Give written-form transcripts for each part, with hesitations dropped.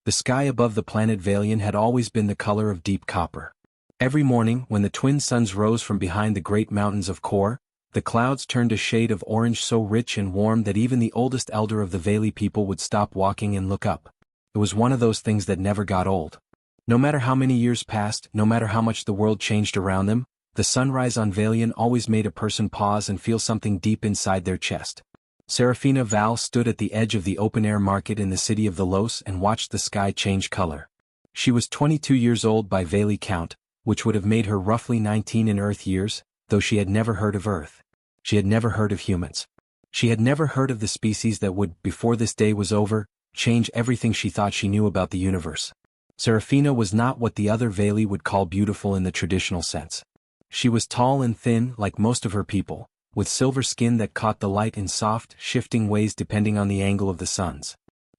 The sky above the planet Vaelian had always been the color of deep copper. Every morning, when the twin suns rose from behind the great mountains of Kor, the clouds turned a shade of orange so rich and warm that even the oldest elder of the Vaeli people would stop walking and look up. It was one of those things that never got old. No matter how many years passed, no matter how much the world changed around them, the sunrise on Vaelian always made a person pause and feel something deep inside their chest. Serafina Val stood at the edge of the open-air market in the city of the Los and watched the sky change color. She was 22 years old by Vaeli count, which would have made her roughly 19 in Earth years, though she had never heard of Earth. She had never heard of humans. She had never heard of the species that would, before this day was over, change everything she thought she knew about the universe. Serafina was not what the other Vaeli would call beautiful in the traditional sense. She was tall and thin, like most of her people, with silver skin that caught the light in soft, shifting ways depending on the angle of the suns.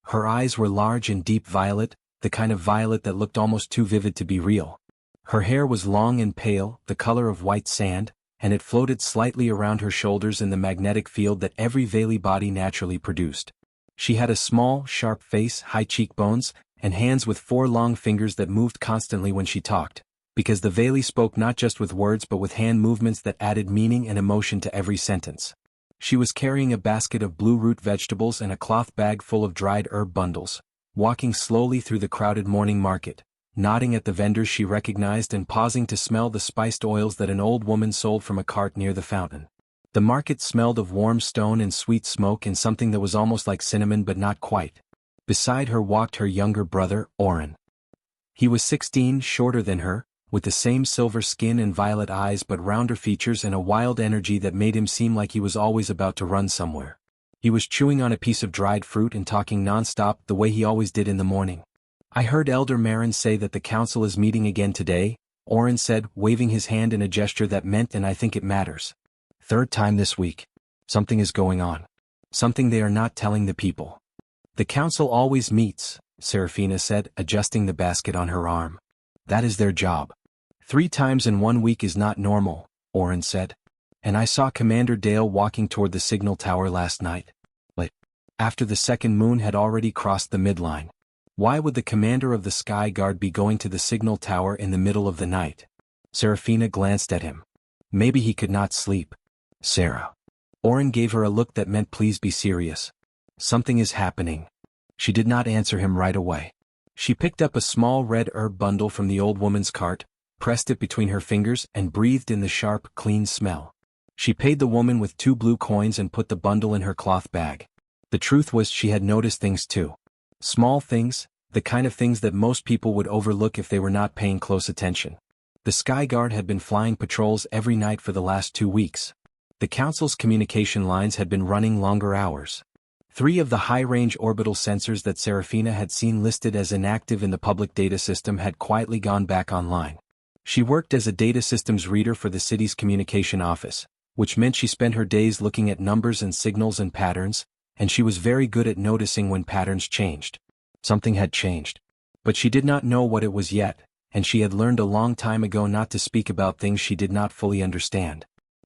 Her eyes were large and deep violet, the kind of violet that looked almost too vivid to be real. Her hair was long and pale, the color of white sand, and it floated slightly around her shoulders in the magnetic field that every Vaeli body naturally produced. She had a small, sharp face, high cheekbones, and hands with 4 long fingers that moved constantly when she talked, because the Vaeli spoke not just with words but with hand movements that added meaning and emotion to every sentence. She was carrying a basket of blue root vegetables and a cloth bag full of dried herb bundles, walking slowly through the crowded morning market, nodding at the vendors she recognized and pausing to smell the spiced oils that an old woman sold from a cart near the fountain. The market smelled of warm stone and sweet smoke and something that was almost like cinnamon but not quite. Beside her walked her younger brother, Oren. He was 16, shorter than her, with the same silver skin and violet eyes but rounder features and a wild energy that made him seem like he was always about to run somewhere. He was chewing on a piece of dried fruit and talking nonstop the way he always did in the morning. "I heard Elder Marin say that the council is meeting again today," Oren said, waving his hand in a gesture that meant "and I think it matters. 3rd time this week. Something is going on. Something they are not telling the people." "The council always meets," Serafina said, adjusting the basket on her arm. "That is their job. 3 times in 1 week is not normal," Oren said. "And I saw Commander Dale walking toward the signal tower last night. But after the second moon had already crossed the midline. Why would the commander of the Sky Guard be going to the signal tower in the middle of the night?" Serafina glanced at him. "Maybe he could not sleep." "Sarah." Oren gave her a look that meant please be serious. "Something is happening." She did not answer him right away. She picked up a small red herb bundle from the old woman's cart, pressed it between her fingers and breathed in the sharp, clean smell. She paid the woman with 2 blue coins and put the bundle in her cloth bag. The truth was she had noticed things too. Small things, the kind of things that most people would overlook if they were not paying close attention. The Sky Guard had been flying patrols every night for the last 2 weeks. The Council's communication lines had been running longer hours. 3 of the high-range orbital sensors that Serafina had seen listed as inactive in the public data system had quietly gone back online. She worked as a data systems reader for the city's communication office, which meant she spent her days looking at numbers and signals and patterns, and she was very good at noticing when patterns changed. Something had changed. But she did not know what it was yet, and she had learned a long time ago not to speak about things she did not fully understand.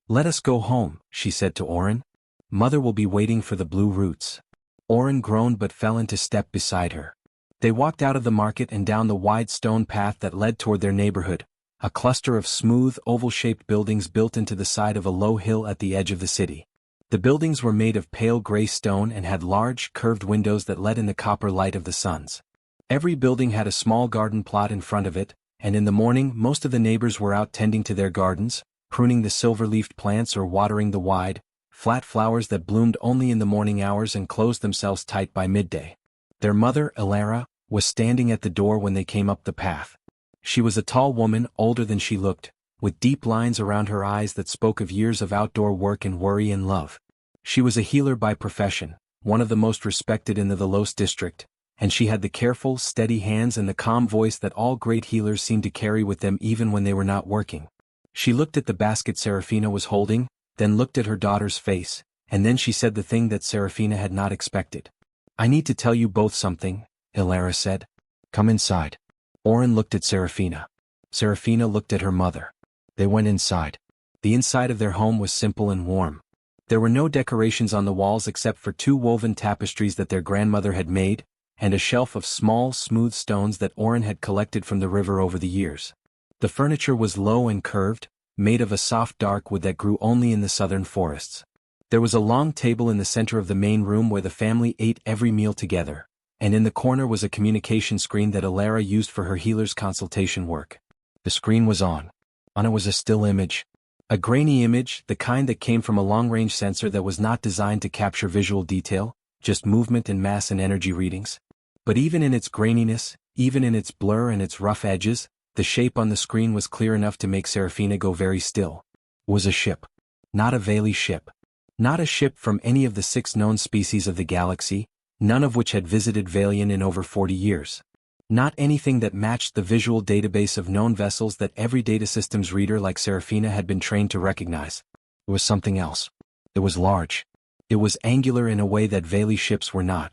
"Let us go home," she said to Oren. "Mother will be waiting for the blue roots." Oren groaned but fell into step beside her. They walked out of the market and down the wide stone path that led toward their neighborhood, a cluster of smooth, oval-shaped buildings built into the side of a low hill at the edge of the city. The buildings were made of pale gray stone and had large, curved windows that let in the copper light of the suns. Every building had a small garden plot in front of it, and in the morning most of the neighbors were out tending to their gardens, pruning the silver-leafed plants or watering the wide, flat flowers that bloomed only in the morning hours and closed themselves tight by midday. Their mother, Elara, was standing at the door when they came up the path. She was a tall woman, older than she looked, with deep lines around her eyes that spoke of years of outdoor work and worry and love. She was a healer by profession, one of the most respected in the Velos district, and she had the careful, steady hands and the calm voice that all great healers seem to carry with them even when they were not working. She looked at the basket Serafina was holding, then looked at her daughter's face, and then she said the thing that Serafina had not expected. "I need to tell you both something," Elara said. "Come inside." Oren looked at Serafina. Serafina looked at her mother. They went inside. The inside of their home was simple and warm. There were no decorations on the walls except for 2 woven tapestries that their grandmother had made, and a shelf of small, smooth stones that Oren had collected from the river over the years. The furniture was low and curved, made of a soft dark wood that grew only in the southern forests. There was a long table in the center of the main room where the family ate every meal together, and in the corner was a communication screen that Alara used for her healer's consultation work. The screen was on. On it was a still image. A grainy image, the kind that came from a long-range sensor that was not designed to capture visual detail, just movement and mass and energy readings. But even in its graininess, even in its blur and its rough edges, the shape on the screen was clear enough to make Serafina go very still. It was a ship. Not a Vaeli ship. Not a ship from any of the 6 known species of the galaxy, none of which had visited Vaelian in over 40 years. Not anything that matched the visual database of known vessels that every data systems reader like Serafina had been trained to recognize. It was something else. It was large. It was angular in a way that Vaeli ships were not.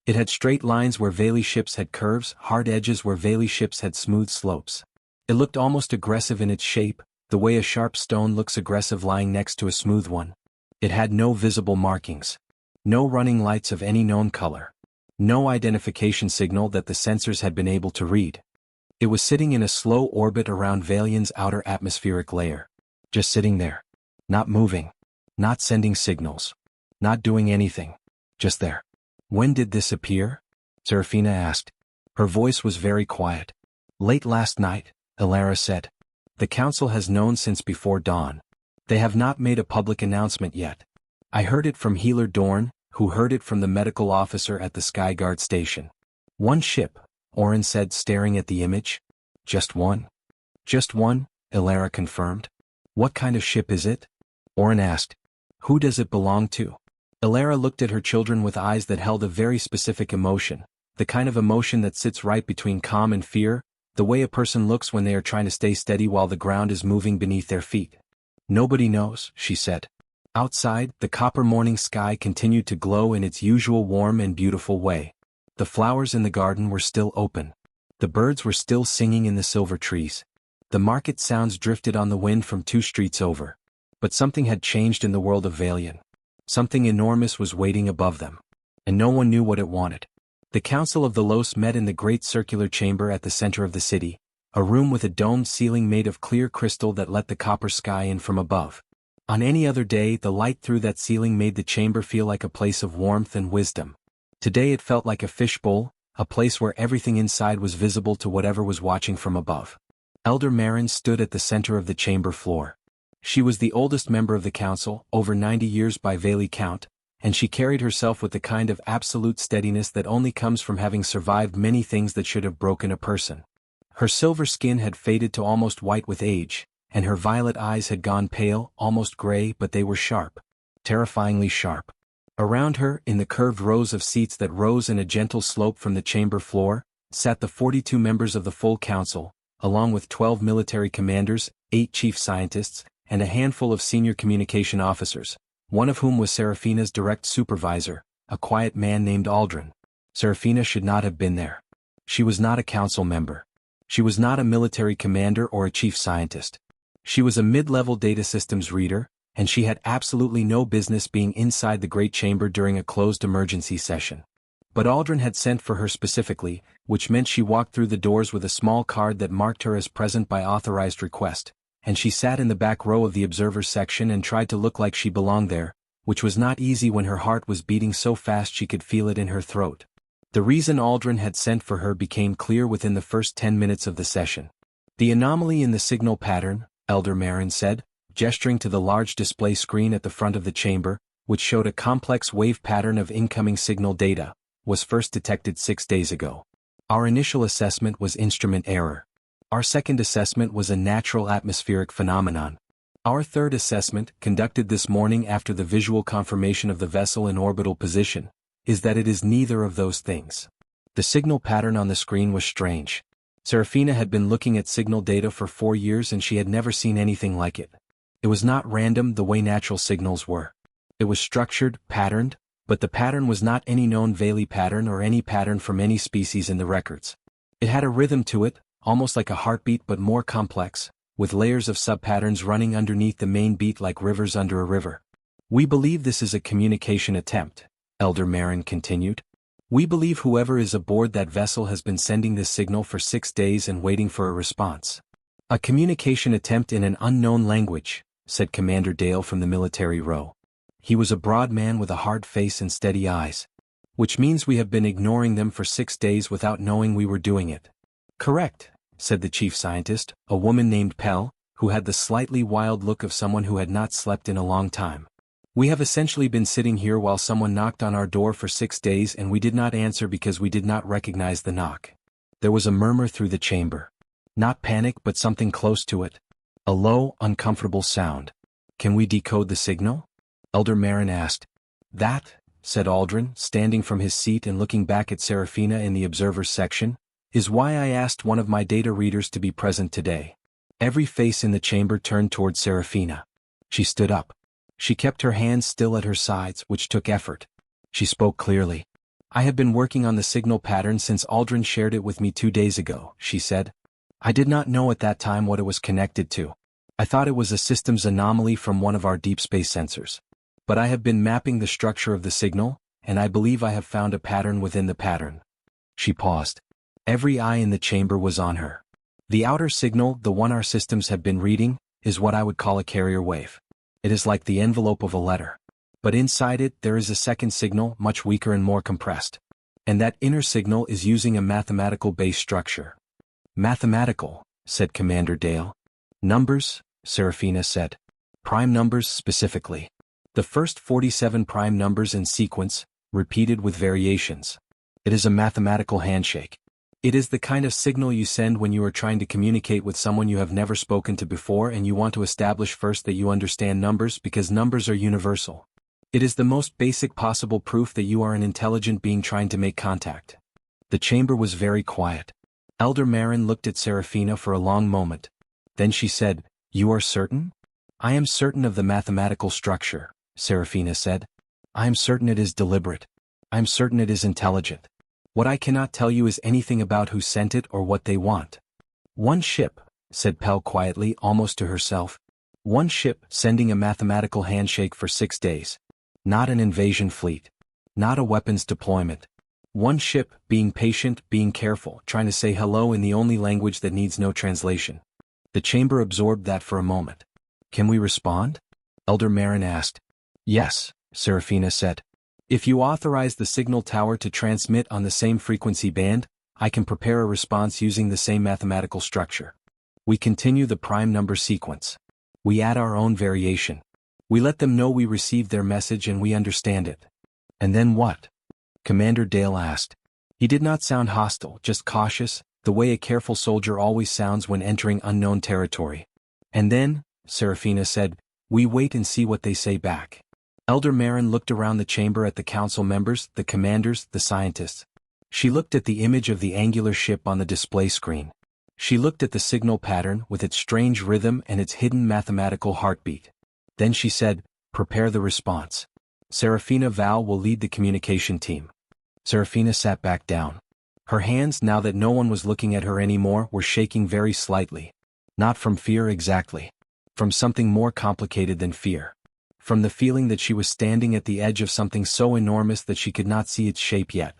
It had straight lines where Vaeli ships had curves, hard edges where Vaeli ships had smooth slopes. It looked almost aggressive in its shape, the way a sharp stone looks aggressive lying next to a smooth one. It had no visible markings. No running lights of any known color. No identification signal that the sensors had been able to read. It was sitting in a slow orbit around Vaelian's outer atmospheric layer. Just sitting there. Not moving. Not sending signals. Not doing anything. Just there. When did this appear? Serafina asked. Her voice was very quiet. Late last night, Alara said. The council has known since before dawn. They have not made a public announcement yet. I heard it from Healer Dorn, who heard it from the medical officer at the Skyguard station. One ship, Oren said, staring at the image. Just one? Just one, Alara confirmed. What kind of ship is it? Oren asked. Who does it belong to? Alara looked at her children with eyes that held a very specific emotion, the kind of emotion that sits right between calm and fear, the way a person looks when they are trying to stay steady while the ground is moving beneath their feet. Nobody knows, she said. Outside, the copper morning sky continued to glow in its usual warm and beautiful way. The flowers in the garden were still open. The birds were still singing in the silver trees. The market sounds drifted on the wind from 2 streets over. But something had changed in the world of Vaelian. Something enormous was waiting above them. And no one knew what it wanted. The Council of the Los met in the great circular chamber at the center of the city, a room with a domed ceiling made of clear crystal that let the copper sky in from above. On any other day, the light through that ceiling made the chamber feel like a place of warmth and wisdom. Today it felt like a fishbowl, a place where everything inside was visible to whatever was watching from above. Elder Marin stood at the center of the chamber floor. She was the oldest member of the council, over 90 years by Vaeli count, and she carried herself with the kind of absolute steadiness that only comes from having survived many things that should have broken a person. Her silver skin had faded to almost white with age, and her violet eyes had gone pale, almost gray, but they were sharp. Terrifyingly sharp. Around her, in the curved rows of seats that rose in a gentle slope from the chamber floor, sat the 42 members of the full council, along with 12 military commanders, 8 chief scientists, and a handful of senior communication officers, one of whom was Serafina's direct supervisor, a quiet man named Aldrin. Serafina should not have been there. She was not a council member. She was not a military commander or a chief scientist. She was a mid-level data systems reader, and she had absolutely no business being inside the great chamber during a closed emergency session. But Aldrin had sent for her specifically, which meant she walked through the doors with a small card that marked her as present by authorized request, and she sat in the back row of the observers section and tried to look like she belonged there, which was not easy when her heart was beating so fast she could feel it in her throat. The reason Aldrin had sent for her became clear within the first 10 minutes of the session. The anomaly in the signal pattern, Elder Marin said, gesturing to the large display screen at the front of the chamber, which showed a complex wave pattern of incoming signal data, was first detected 6 days ago. Our initial assessment was instrument error. Our second assessment was a natural atmospheric phenomenon. Our third assessment, conducted this morning after the visual confirmation of the vessel in orbital position, is that it is neither of those things. The signal pattern on the screen was strange. Serafina had been looking at signal data for 4 years and she had never seen anything like it. It was not random the way natural signals were. It was structured, patterned, but the pattern was not any known Vaeli pattern or any pattern from any species in the records. It had a rhythm to it, almost like a heartbeat but more complex, with layers of subpatterns running underneath the main beat like rivers under a river. We believe this is a communication attempt, Elder Marin continued. We believe whoever is aboard that vessel has been sending this signal for 6 days and waiting for a response. A communication attempt in an unknown language, said Commander Dale from the military row. He was a broad man with a hard face and steady eyes. Which means we have been ignoring them for 6 days without knowing we were doing it. Correct, said the chief scientist, a woman named Pell, who had the slightly wild look of someone who had not slept in a long time. We have essentially been sitting here while someone knocked on our door for 6 days and we did not answer because we did not recognize the knock. There was a murmur through the chamber. Not panic but something close to it. A low, uncomfortable sound. Can we decode the signal? Elder Marin asked. That, said Aldrin, standing from his seat and looking back at Serafina in the observers section, is why I asked one of my data readers to be present today. Every face in the chamber turned toward Serafina. She stood up. She kept her hands still at her sides, which took effort. She spoke clearly. I have been working on the signal pattern since Aldrin shared it with me 2 days ago, she said. I did not know at that time what it was connected to. I thought it was a systems anomaly from one of our deep space sensors. But I have been mapping the structure of the signal, and I believe I have found a pattern within the pattern. She paused. Every eye in the chamber was on her. The outer signal, the one our systems have been reading, is what I would call a carrier wave. It is like the envelope of a letter. But inside it there is a second signal, much weaker and more compressed. And that inner signal is using a mathematical base structure. Mathematical, said Commander Dale. Numbers, Serafina said. Prime numbers specifically. The first 47 prime numbers in sequence, repeated with variations. It is a mathematical handshake. It is the kind of signal you send when you are trying to communicate with someone you have never spoken to before and you want to establish first that you understand numbers because numbers are universal. It is the most basic possible proof that you are an intelligent being trying to make contact. The chamber was very quiet. Elder Marin looked at Serafina for a long moment. Then she said, You are certain? I am certain of the mathematical structure, Serafina said. I am certain it is deliberate. I am certain it is intelligent. What I cannot tell you is anything about who sent it or what they want. One ship, said Pell quietly, almost to herself. One ship sending a mathematical handshake for 6 days. Not an invasion fleet. Not a weapons deployment. One ship, being patient, being careful, trying to say hello in the only language that needs no translation. The chamber absorbed that for a moment. Can we respond? Elder Marin asked. Yes, Serafina said. If you authorize the signal tower to transmit on the same frequency band, I can prepare a response using the same mathematical structure. We continue the prime number sequence. We add our own variation. We let them know we received their message and we understand it. And then what? Commander Dale asked. He did not sound hostile, just cautious, the way a careful soldier always sounds when entering unknown territory. And then, Serafina said, we wait and see what they say back. Elder Marin looked around the chamber at the council members, the commanders, the scientists. She looked at the image of the angular ship on the display screen. She looked at the signal pattern with its strange rhythm and its hidden mathematical heartbeat. Then she said, prepare the response. Serafina Val will lead the communication team. Serafina sat back down. Her hands, now that no one was looking at her anymore, were shaking very slightly. Not from fear exactly. From something more complicated than fear. From the feeling that she was standing at the edge of something so enormous that she could not see its shape yet.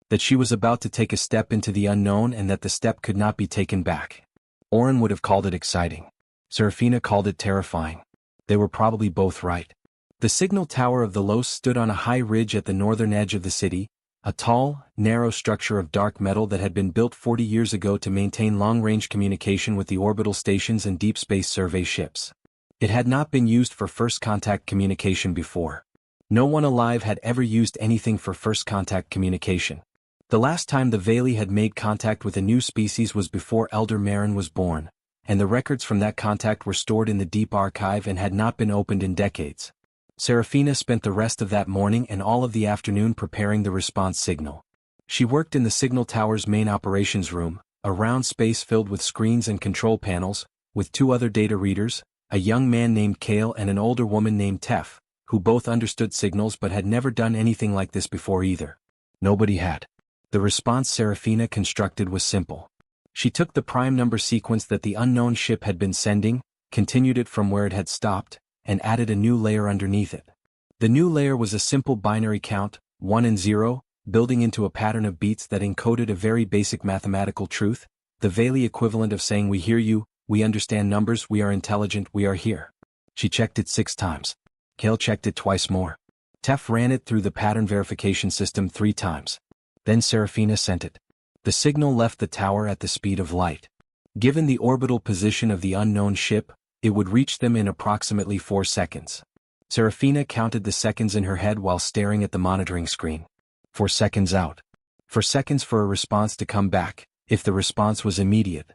That she was about to take a step into the unknown and that the step could not be taken back. Oren would have called it exciting. Serafina called it terrifying. They were probably both right. The signal tower of the Los stood on a high ridge at the northern edge of the city, a tall, narrow structure of dark metal that had been built 40 years ago to maintain long-range communication with the orbital stations and deep space survey ships. It had not been used for first contact communication before. No one alive had ever used anything for first contact communication. The last time the Vaeli had made contact with a new species was before Elder Marin was born, and the records from that contact were stored in the deep archive and had not been opened in decades. Serafina spent the rest of that morning and all of the afternoon preparing the response signal. She worked in the signal tower's main operations room, a round space filled with screens and control panels, with 2 other data readers, a young man named Kale and an older woman named Tef, who both understood signals but had never done anything like this before either. Nobody had. The response Serafina constructed was simple. She took the prime number sequence that the unknown ship had been sending, continued it from where it had stopped, and added a new layer underneath it. The new layer was a simple binary count, 1 and 0, building into a pattern of beats that encoded a very basic mathematical truth, the Vaeli equivalent of saying we hear you, we understand numbers, we are intelligent, we are here. She checked it 6 times. Kale checked it twice more. Tef ran it through the pattern verification system 3 times. Then Serafina sent it. The signal left the tower at the speed of light. Given the orbital position of the unknown ship, it would reach them in approximately 4 seconds. Serafina counted the seconds in her head while staring at the monitoring screen. 4 seconds out. 4 seconds for a response to come back, if the response was immediate.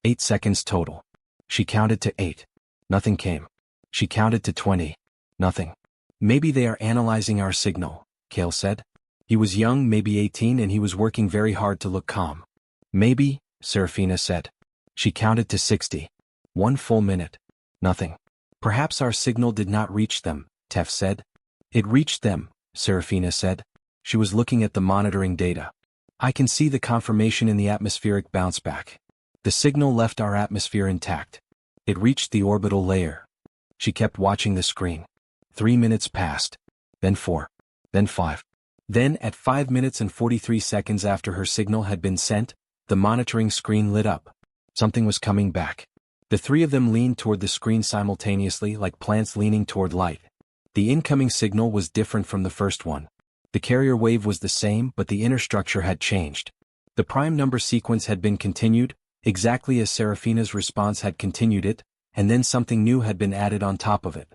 8 seconds total. She counted to 8. Nothing came. She counted to 20. Nothing. Maybe they are analyzing our signal, Kale said. He was young, maybe 18, and he was working very hard to look calm. Maybe, Serafina said. She counted to 60. 1 full minute. Nothing. Perhaps our signal did not reach them, Tef said. It reached them, Serafina said. She was looking at the monitoring data. I can see the confirmation in the atmospheric bounce back. The signal left our atmosphere intact. It reached the orbital layer. She kept watching the screen. 3 minutes passed. Then 4. Then 5. Then, at 5 minutes and 43 seconds after her signal had been sent, the monitoring screen lit up. Something was coming back. The 3 of them leaned toward the screen simultaneously, like plants leaning toward light. The incoming signal was different from the first one. The carrier wave was the same, but the inner structure had changed. The prime number sequence had been continued, exactly as Serafina's response had continued it, and then something new had been added on top of it.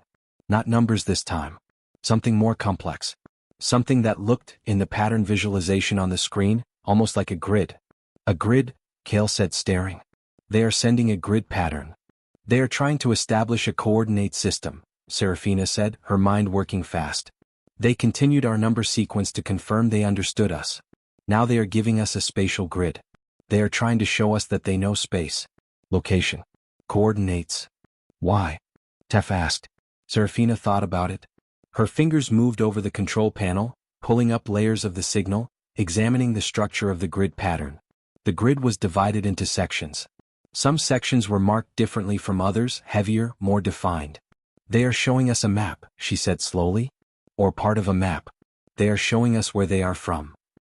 Not numbers this time. Something more complex. Something that looked, in the pattern visualization on the screen, almost like a grid. A grid, Kale said, staring. They are sending a grid pattern. They are trying to establish a coordinate system, Serafina said, her mind working fast. They continued our number sequence to confirm they understood us. Now they are giving us a spatial grid. They are trying to show us that they know space. Location. Coordinates. Why? Tef asked. Serafina thought about it. Her fingers moved over the control panel, pulling up layers of the signal, examining the structure of the grid pattern. The grid was divided into sections. Some sections were marked differently from others, heavier, more defined. They are showing us a map, she said slowly. Or part of a map. They are showing us where they are from.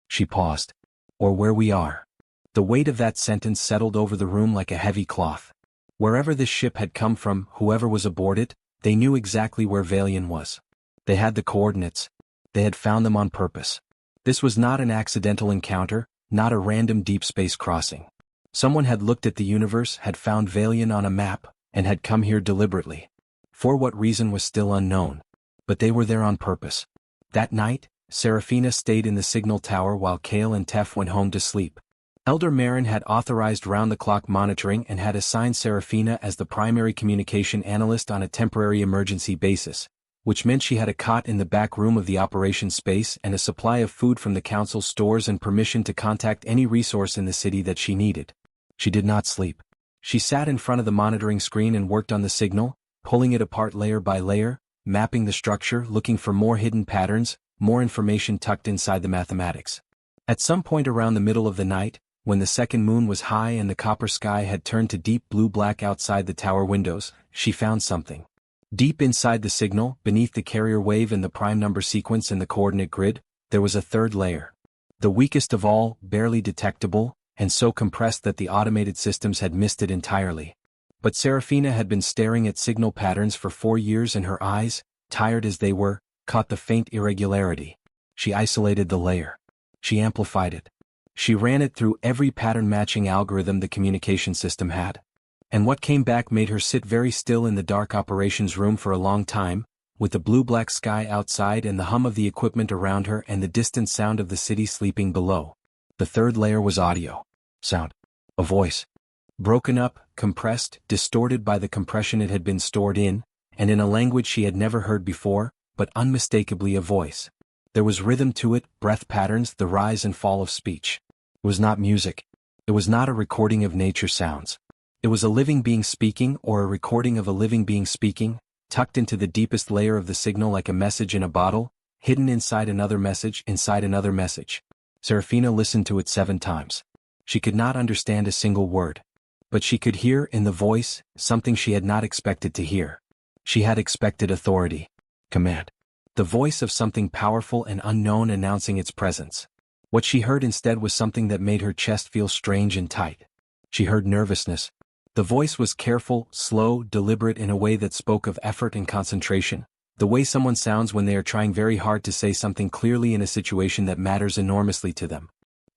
She paused. Or where we are. The weight of that sentence settled over the room like a heavy cloth. Wherever this ship had come from, whoever was aboard it, they knew exactly where Vaelian was. They had the coordinates. They had found them on purpose. This was not an accidental encounter, not a random deep space crossing. Someone had looked at the universe, had found Vaelian on a map, and had come here deliberately. For what reason was still unknown. But they were there on purpose. That night, Serafina stayed in the signal tower while Kale and Tef went home to sleep. Elder Marin had authorized round-the-clock monitoring and had assigned Serafina as the primary communication analyst on a temporary emergency basis, which meant she had a cot in the back room of the operations space and a supply of food from the council's stores and permission to contact any resource in the city that she needed. She did not sleep. She sat in front of the monitoring screen and worked on the signal, pulling it apart layer by layer, mapping the structure, looking for more hidden patterns, more information tucked inside the mathematics. At some point around the middle of the night, when the second moon was high and the copper sky had turned to deep blue-black outside the tower windows, she found something. Deep inside the signal, beneath the carrier wave and the prime number sequence in the coordinate grid, there was a third layer. The weakest of all, barely detectable, and so compressed that the automated systems had missed it entirely. But Serafina had been staring at signal patterns for 4 years and her eyes, tired as they were, caught the faint irregularity. She isolated the layer. She amplified it. She ran it through every pattern-matching algorithm the communication system had. And what came back made her sit very still in the dark operations room for a long time, with the blue-black sky outside and the hum of the equipment around her and the distant sound of the city sleeping below. The third layer was audio. Sound. A voice. Broken up, compressed, distorted by the compression it had been stored in, and in a language she had never heard before, but unmistakably a voice. There was rhythm to it, breath patterns, the rise and fall of speech. It was not music. It was not a recording of nature sounds. It was a living being speaking, or a recording of a living being speaking, tucked into the deepest layer of the signal like a message in a bottle, hidden inside another message inside another message. Serafina listened to it 7 times. She could not understand a single word. But she could hear in the voice something she had not expected to hear. She had expected authority. Command. The voice of something powerful and unknown announcing its presence. What she heard instead was something that made her chest feel strange and tight. She heard nervousness. The voice was careful, slow, deliberate in a way that spoke of effort and concentration, the way someone sounds when they are trying very hard to say something clearly in a situation that matters enormously to them.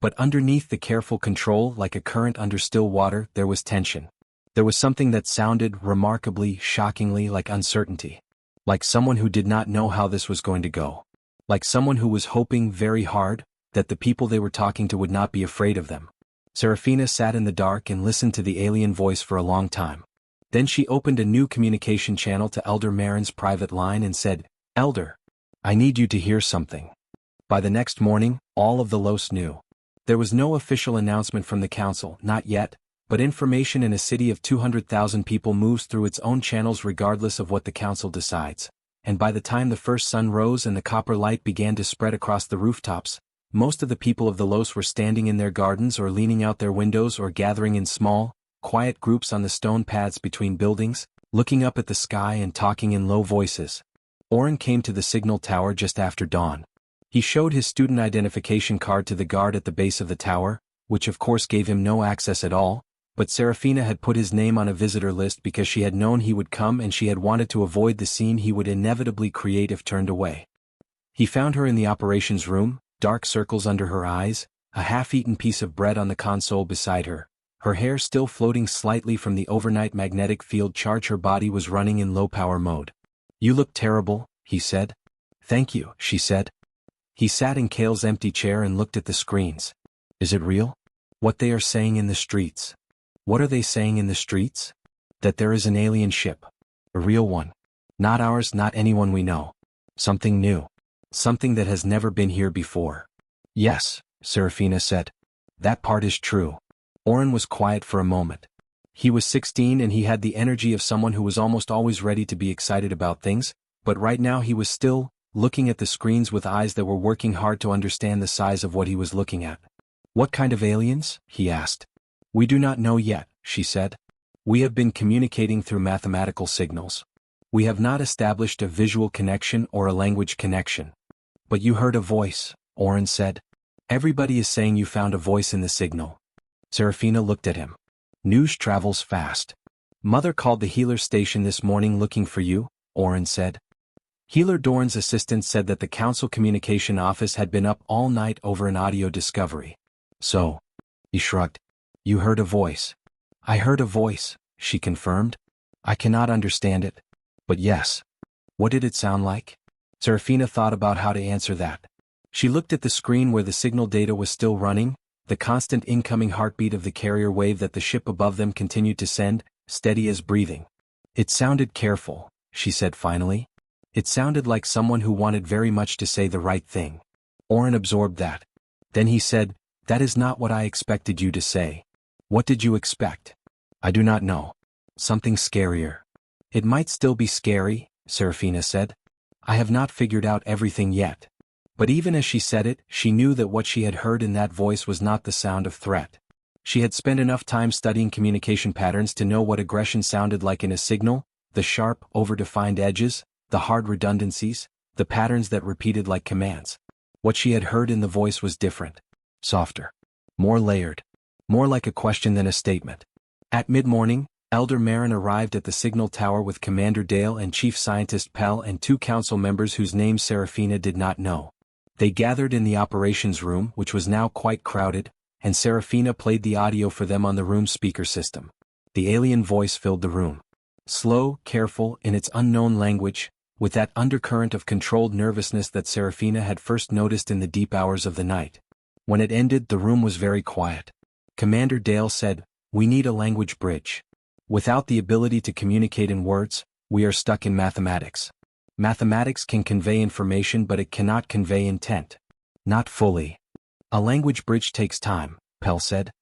But underneath the careful control, like a current under still water, there was tension. There was something that sounded remarkably, shockingly like uncertainty. Like someone who did not know how this was going to go. Like someone who was hoping very hard that the people they were talking to would not be afraid of them. Serafina sat in the dark and listened to the alien voice for a long time. Then she opened a new communication channel to Elder Marin's private line and said, "Elder, I need you to hear something." By the next morning, all of the Los knew. There was no official announcement from the council, not yet, but information in a city of 200,000 people moves through its own channels regardless of what the council decides. And by the time the first sun rose and the copper light began to spread across the rooftops, most of the people of the Los were standing in their gardens or leaning out their windows or gathering in small, quiet groups on the stone paths between buildings, looking up at the sky and talking in low voices. Oren came to the signal tower just after dawn. He showed his student identification card to the guard at the base of the tower, which of course gave him no access at all, but Serafina had put his name on a visitor list because she had known he would come and she had wanted to avoid the scene he would inevitably create if turned away. He found her in the operations room, dark circles under her eyes, a half-eaten piece of bread on the console beside her, her hair still floating slightly from the overnight magnetic field charge. Her body was running in low-power mode. "You look terrible," he said. "Thank you," she said. He sat in Kale's empty chair and looked at the screens. "Is it real? What they are saying in the streets?" "What are they saying in the streets?" "That there is an alien ship. A real one. Not ours, not anyone we know. Something new. Something that has never been here before." "Yes," Serafina said. "That part is true." Oren was quiet for a moment. He was 16 and he had the energy of someone who was almost always ready to be excited about things, but right now he was still looking at the screens with eyes that were working hard to understand the size of what he was looking at. "What kind of aliens?" he asked. "We do not know yet," she said. "We have been communicating through mathematical signals. We have not established a visual connection or a language connection." "But you heard a voice," Oren said. "Everybody is saying you found a voice in the signal." Serafina looked at him. "News travels fast. Mother called the healer station this morning looking for you," Oren said. Healer Dorn's assistant said that the council communication office had been up all night over an audio discovery. "So," he shrugged. "You heard a voice." "I heard a voice," she confirmed. "I cannot understand it. But yes." "What did it sound like?" Serafina thought about how to answer that. She looked at the screen where the signal data was still running, the constant incoming heartbeat of the carrier wave that the ship above them continued to send, steady as breathing. "It sounded careful," she said finally. "It sounded like someone who wanted very much to say the right thing." Oren absorbed that. Then he said, "That is not what I expected you to say." "What did you expect?" "I do not know. Something scarier." "It might still be scary," Serafina said. "I have not figured out everything yet." But even as she said it, she knew that what she had heard in that voice was not the sound of threat. She had spent enough time studying communication patterns to know what aggression sounded like in a signal, the sharp, over-defined edges, the hard redundancies, the patterns that repeated like commands. What she had heard in the voice was different. Softer. More layered. More like a question than a statement. At mid-morning, Elder Marin arrived at the signal tower with Commander Dale and Chief Scientist Pell and 2 council members whose names Serafina did not know. They gathered in the operations room, which was now quite crowded, and Serafina played the audio for them on the room's speaker system. The alien voice filled the room. Slow, careful, in its unknown language, with that undercurrent of controlled nervousness that Serafina had first noticed in the deep hours of the night. When it ended, the room was very quiet. Commander Dale said, "We need a language bridge. Without the ability to communicate in words, we are stuck in mathematics. Mathematics can convey information, but it cannot convey intent. Not fully. A language bridge takes time," Pell said.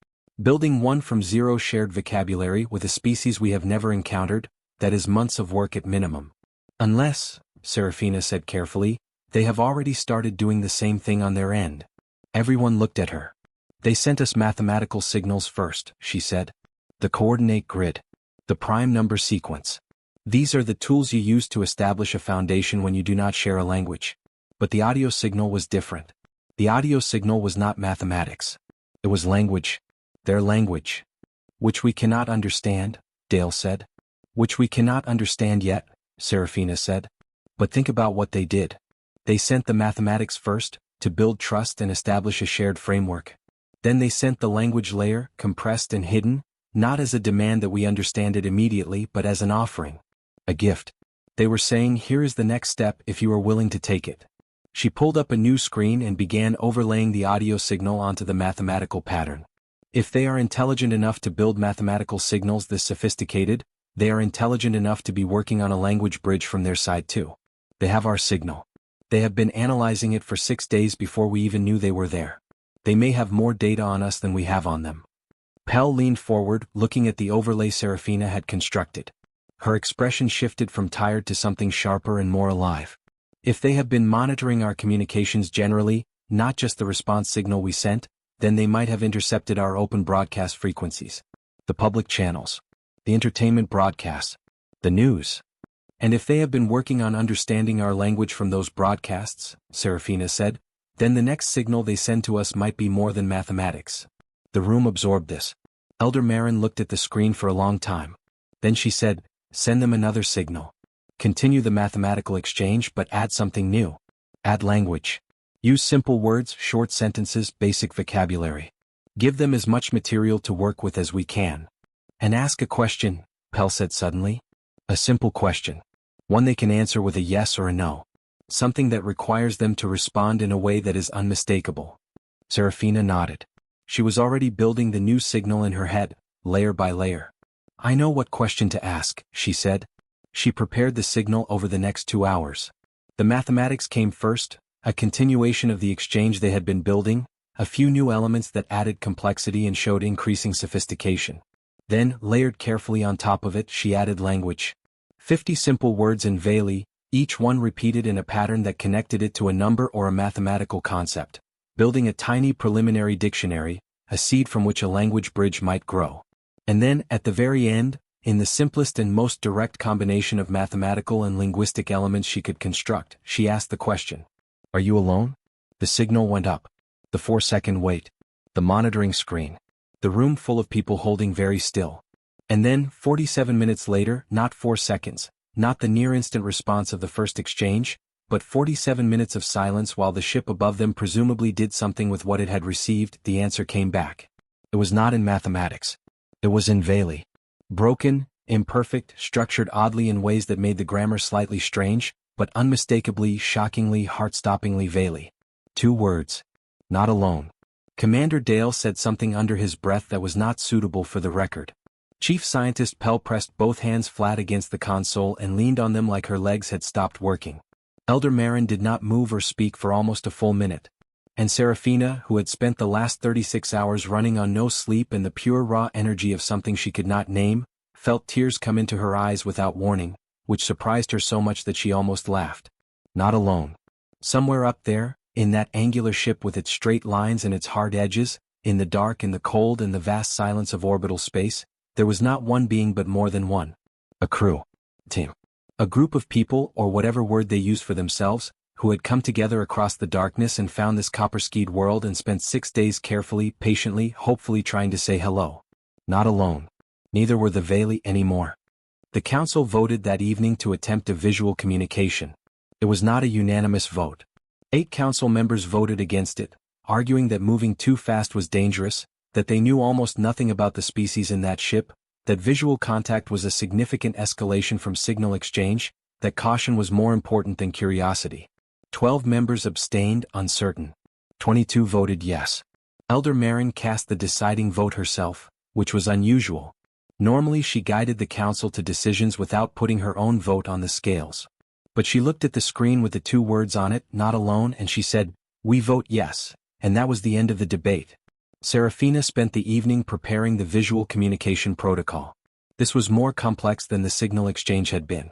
"Building one from zero shared vocabulary with a species we have never encountered, that is months of work at minimum. Unless," Serafina said carefully, "they have already started doing the same thing on their end." Everyone looked at her. "They sent us mathematical signals first," she said. "The coordinate grid. The prime number sequence. These are the tools you use to establish a foundation when you do not share a language. But the audio signal was different. The audio signal was not mathematics. It was language. Their language. Which we cannot understand, Dale said. Which we cannot understand yet, Serafina said. But think about what they did. They sent the mathematics first, to build trust and establish a shared framework. Then they sent the language layer, compressed and hidden, not as a demand that we understand it immediately but as an offering. A gift. They were saying, here is the next step if you are willing to take it. She pulled up a new screen and began overlaying the audio signal onto the mathematical pattern. If they are intelligent enough to build mathematical signals this sophisticated, they are intelligent enough to be working on a language bridge from their side too. They have our signal. They have been analyzing it for 6 days before we even knew they were there. They may have more data on us than we have on them. Pell leaned forward, looking at the overlay Serafina had constructed. Her expression shifted from tired to something sharper and more alive. If they have been monitoring our communications generally, not just the response signal we sent, then they might have intercepted our open broadcast frequencies. The public channels. The entertainment broadcasts. The news. And if they have been working on understanding our language from those broadcasts, Serafina said, then the next signal they send to us might be more than mathematics. The room absorbed this. Elder Marin looked at the screen for a long time. Then she said, send them another signal. Continue the mathematical exchange but add something new. Add language. Use simple words, short sentences, basic vocabulary. Give them as much material to work with as we can. And ask a question, Pell said suddenly. A simple question. One they can answer with a yes or a no. Something that requires them to respond in a way that is unmistakable. Serafina nodded. She was already building the new signal in her head, layer by layer. I know what question to ask, she said. She prepared the signal over the next 2 hours. The mathematics came first, a continuation of the exchange they had been building, a few new elements that added complexity and showed increasing sophistication. Then, layered carefully on top of it, she added language. 50 simple words in Vaeli, each one repeated in a pattern that connected it to a number or a mathematical concept, building a tiny preliminary dictionary, a seed from which a language bridge might grow. And then, at the very end, in the simplest and most direct combination of mathematical and linguistic elements she could construct, she asked the question, are you alone? The signal went up. The 4-second wait. The monitoring screen. The room full of people holding very still. And then, 47 minutes later, not 4 seconds, not the near-instant response of the first exchange, but 47 minutes of silence while the ship above them presumably did something with what it had received, the answer came back. It was not in mathematics. It was in Vaeli. Broken, imperfect, structured oddly in ways that made the grammar slightly strange, but unmistakably, shockingly, heart-stoppingly Vaeli. 2 words. Not alone. Commander Dale said something under his breath that was not suitable for the record. Chief Scientist Pell pressed both hands flat against the console and leaned on them like her legs had stopped working. Elder Marin did not move or speak for almost a full minute. And Serafina, who had spent the last 36 hours running on no sleep and the pure raw energy of something she could not name, felt tears come into her eyes without warning, which surprised her so much that she almost laughed. Not alone. Somewhere up there, in that angular ship with its straight lines and its hard edges, in the dark and the cold and the vast silence of orbital space, there was not one being but more than one. A crew. Team. A group of people, or whatever word they used for themselves, who had come together across the darkness and found this copper-skied world and spent 6 days carefully, patiently, hopefully trying to say hello. Not alone. Neither were the Vaeli anymore. The council voted that evening to attempt a visual communication. It was not a unanimous vote. 8 council members voted against it, arguing that moving too fast was dangerous, that they knew almost nothing about the species in that ship, that visual contact was a significant escalation from signal exchange, that caution was more important than curiosity. 12 members abstained, uncertain. 22 voted yes. Elder Marin cast the deciding vote herself, which was unusual. Normally she guided the council to decisions without putting her own vote on the scales. But she looked at the screen with the 2 words on it, not alone, and she said, we vote yes, and that was the end of the debate. Serafina spent the evening preparing the visual communication protocol. This was more complex than the signal exchange had been.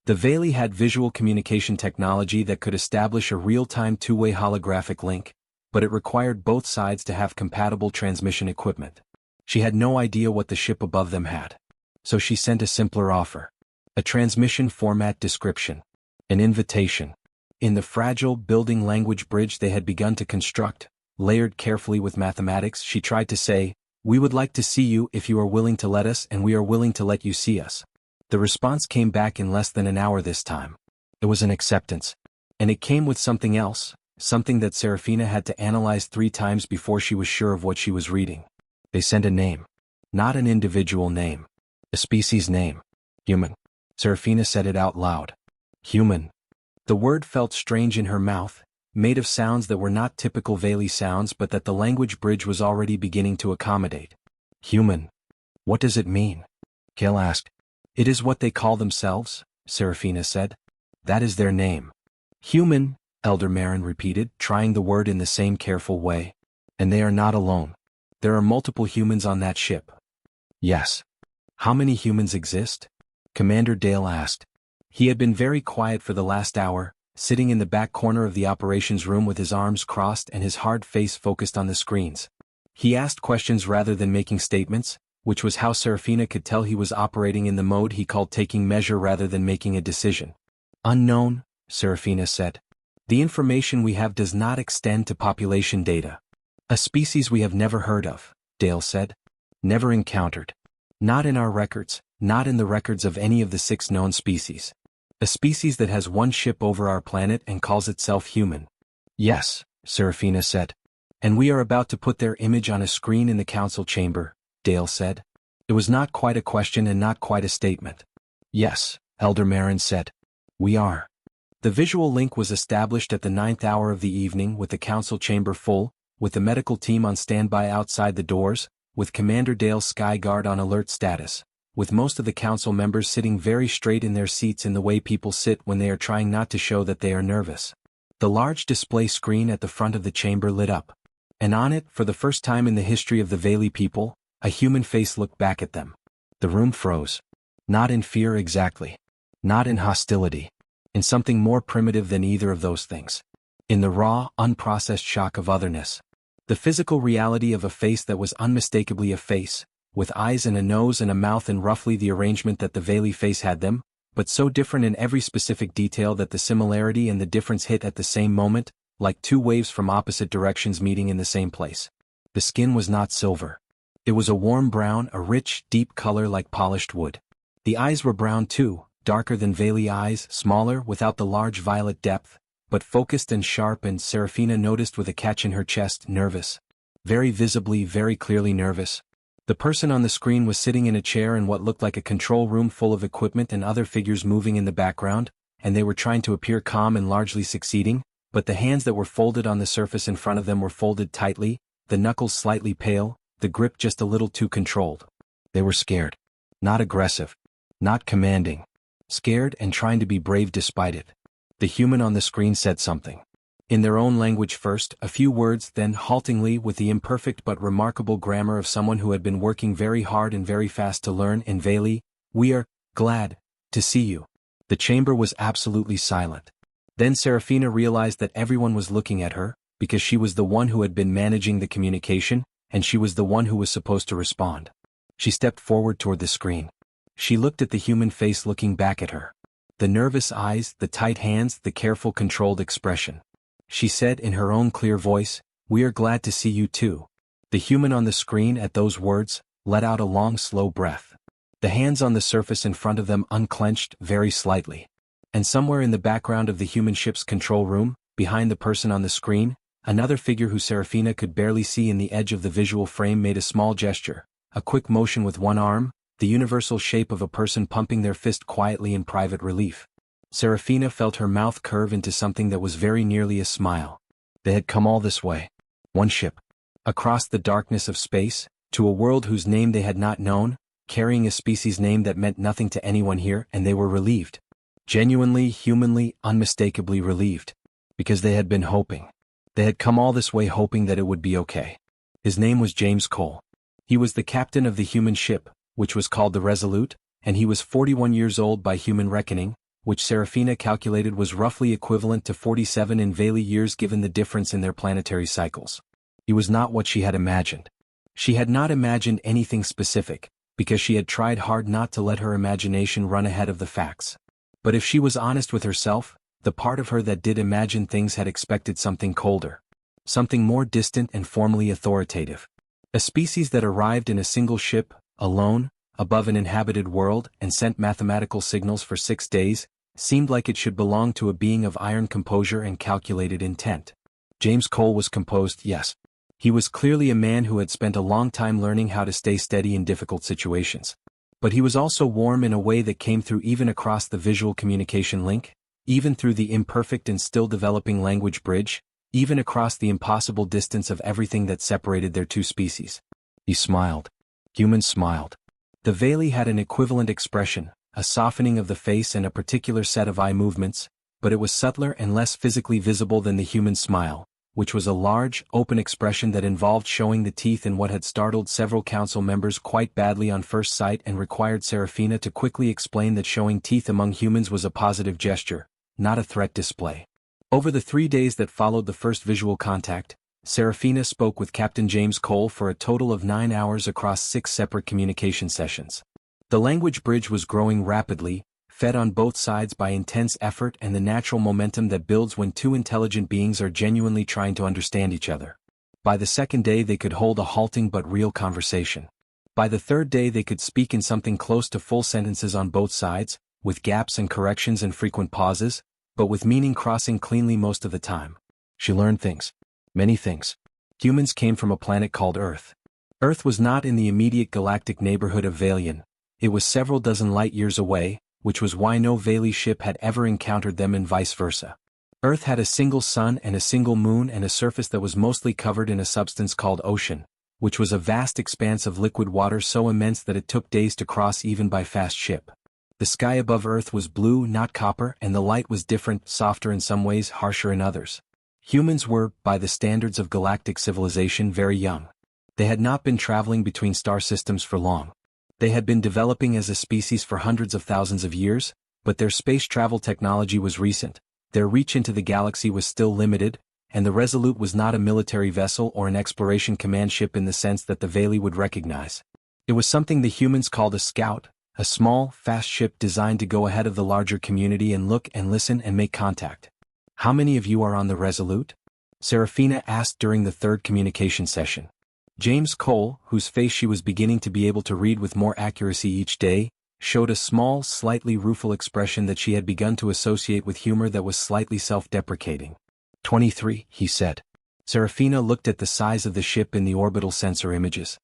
The Vaeli had visual communication technology that could establish a real-time 2-way holographic link, but it required both sides to have compatible transmission equipment. She had no idea what the ship above them had. So she sent a simpler offer. A transmission format description. An invitation. In the fragile building language bridge they had begun to construct, layered carefully with mathematics, she tried to say, "We would like to see you if you are willing to let us, and we are willing to let you see us." The response came back in less than an hour this time. It was an acceptance. And it came with something else, something that Serafina had to analyze 3 times before she was sure of what she was reading. They sent a name. Not an individual name. A species name. Human. Serafina said it out loud. Human. The word felt strange in her mouth, made of sounds that were not typical Vaeli sounds but that the language bridge was already beginning to accommodate. Human. What does it mean? Kale asked. It is what they call themselves, Serafina said. That is their name. Human, Elder Marin repeated, trying the word in the same careful way. And they are not alone. There are multiple humans on that ship. Yes. How many humans exist? Commander Dale asked. He had been very quiet for the last hour, sitting in the back corner of the operations room with his arms crossed and his hard face focused on the screens. He asked questions rather than making statements, which was how Serafina could tell he was operating in the mode he called taking measure rather than making a decision. Unknown, Serafina said. The information we have does not extend to population data. A species we have never heard of, Dale said. Never encountered. Not in our records, not in the records of any of the 6 known species. A species that has one ship over our planet and calls itself human. Yes, Serafina said. And we are about to put their image on a screen in the council chamber, Dale said. It was not quite a question and not quite a statement. Yes, Elder Marin said. We are. The visual link was established at the 9th hour of the evening with the council chamber full, with the medical team on standby outside the doors, with Commander Dale's Skyguard on alert status, with most of the council members sitting very straight in their seats in the way people sit when they are trying not to show that they are nervous. The large display screen at the front of the chamber lit up. And on it, for the first time in the history of the Vaeli people, a human face looked back at them. The room froze. Not in fear exactly. Not in hostility. In something more primitive than either of those things. In the raw, unprocessed shock of otherness. The physical reality of a face that was unmistakably a face, with eyes and a nose and a mouth in roughly the arrangement that the Vaeli face had them, but so different in every specific detail that the similarity and the difference hit at the same moment, like 2 waves from opposite directions meeting in the same place. The skin was not silver. It was a warm brown, a rich, deep color like polished wood. The eyes were brown too, darker than Vaeli eyes, smaller, without the large violet depth, but focused and sharp, and Serafina noticed with a catch in her chest, nervous. Very visibly, very clearly nervous. The person on the screen was sitting in a chair in what looked like a control room full of equipment and other figures moving in the background, and they were trying to appear calm and largely succeeding, but the hands that were folded on the surface in front of them were folded tightly, the knuckles slightly pale, the grip just a little too controlled. They were scared. Not aggressive. Not commanding. Scared and trying to be brave despite it. The human on the screen said something. In their own language first, a few words, then haltingly with the imperfect but remarkable grammar of someone who had been working very hard and very fast to learn in Vaeli, "We are glad to see you." The chamber was absolutely silent. Then Serafina realized that everyone was looking at her, because she was the one who had been managing the communication, and she was the one who was supposed to respond. She stepped forward toward the screen. She looked at the human face looking back at her. The nervous eyes, the tight hands, the careful controlled expression. She said in her own clear voice, "We are glad to see you too." The human on the screen at those words let out a long slow breath. The hands on the surface in front of them unclenched very slightly. And somewhere in the background of the human ship's control room, behind the person on the screen, another figure who Serafina could barely see in the edge of the visual frame made a small gesture, a quick motion with one arm, the universal shape of a person pumping their fist quietly in private relief. Serafina felt her mouth curve into something that was very nearly a smile. They had come all this way. One ship. Across the darkness of space, to a world whose name they had not known, carrying a species name that meant nothing to anyone here, and they were relieved. Genuinely, humanly, unmistakably relieved. Because they had been hoping. They had come all this way hoping that it would be okay. His name was James Cole. He was the captain of the human ship, which was called the Resolute, and he was 41 years old by human reckoning, which Serafina calculated was roughly equivalent to 47 in Vaeli years given the difference in their planetary cycles. He was not what she had imagined. She had not imagined anything specific, because she had tried hard not to let her imagination run ahead of the facts. But if she was honest with herself, The part of her that did imagine things had expected something colder. Something more distant and formally authoritative. A species that arrived in a single ship, alone, above an inhabited world and sent mathematical signals for 6 days, seemed like it should belong to a being of iron composure and calculated intent. James Cole was composed, yes. He was clearly a man who had spent a long time learning how to stay steady in difficult situations. But he was also warm in a way that came through even across the visual communication link, even through the imperfect and still developing language bridge, even across the impossible distance of everything that separated their two species. He smiled. Humans smiled. The Vaeli had an equivalent expression, a softening of the face and a particular set of eye movements, but it was subtler and less physically visible than the human smile, which was a large, open expression that involved showing the teeth in what had startled several council members quite badly on first sight and required Serafina to quickly explain that showing teeth among humans was a positive gesture, not a threat display. Over the 3 days that followed the first visual contact, Serafina spoke with Captain James Cole for a total of 9 hours across 6 separate communication sessions. The language bridge was growing rapidly, fed on both sides by intense effort and the natural momentum that builds when two intelligent beings are genuinely trying to understand each other. By the second day they could hold a halting but real conversation. By the third day they could speak in something close to full sentences on both sides, with gaps and corrections and frequent pauses, but with meaning crossing cleanly most of the time. She learned things. Many things. Humans came from a planet called Earth. Earth was not in the immediate galactic neighborhood of Vaelian. It was several dozen light-years away, which was why no Vaeli ship had ever encountered them and vice versa. Earth had a single sun and a single moon and a surface that was mostly covered in a substance called ocean, which was a vast expanse of liquid water so immense that it took days to cross even by fast ship. The sky above Earth was blue, not copper, and the light was different, softer in some ways, harsher in others. Humans were, by the standards of galactic civilization, very young. They had not been traveling between star systems for long. They had been developing as a species for hundreds of thousands of years, but their space travel technology was recent, their reach into the galaxy was still limited, and the Resolute was not a military vessel or an exploration command ship in the sense that the Vaeli would recognize. It was something the humans called a scout, a small, fast ship designed to go ahead of the larger community and look and listen and make contact. How many of you are on the Resolute? Serafina asked during the third communication session. James Cole, whose face she was beginning to be able to read with more accuracy each day, showed a small, slightly rueful expression that she had begun to associate with humor that was slightly self-deprecating. 23, he said. Serafina looked at the size of the ship in the orbital sensor images.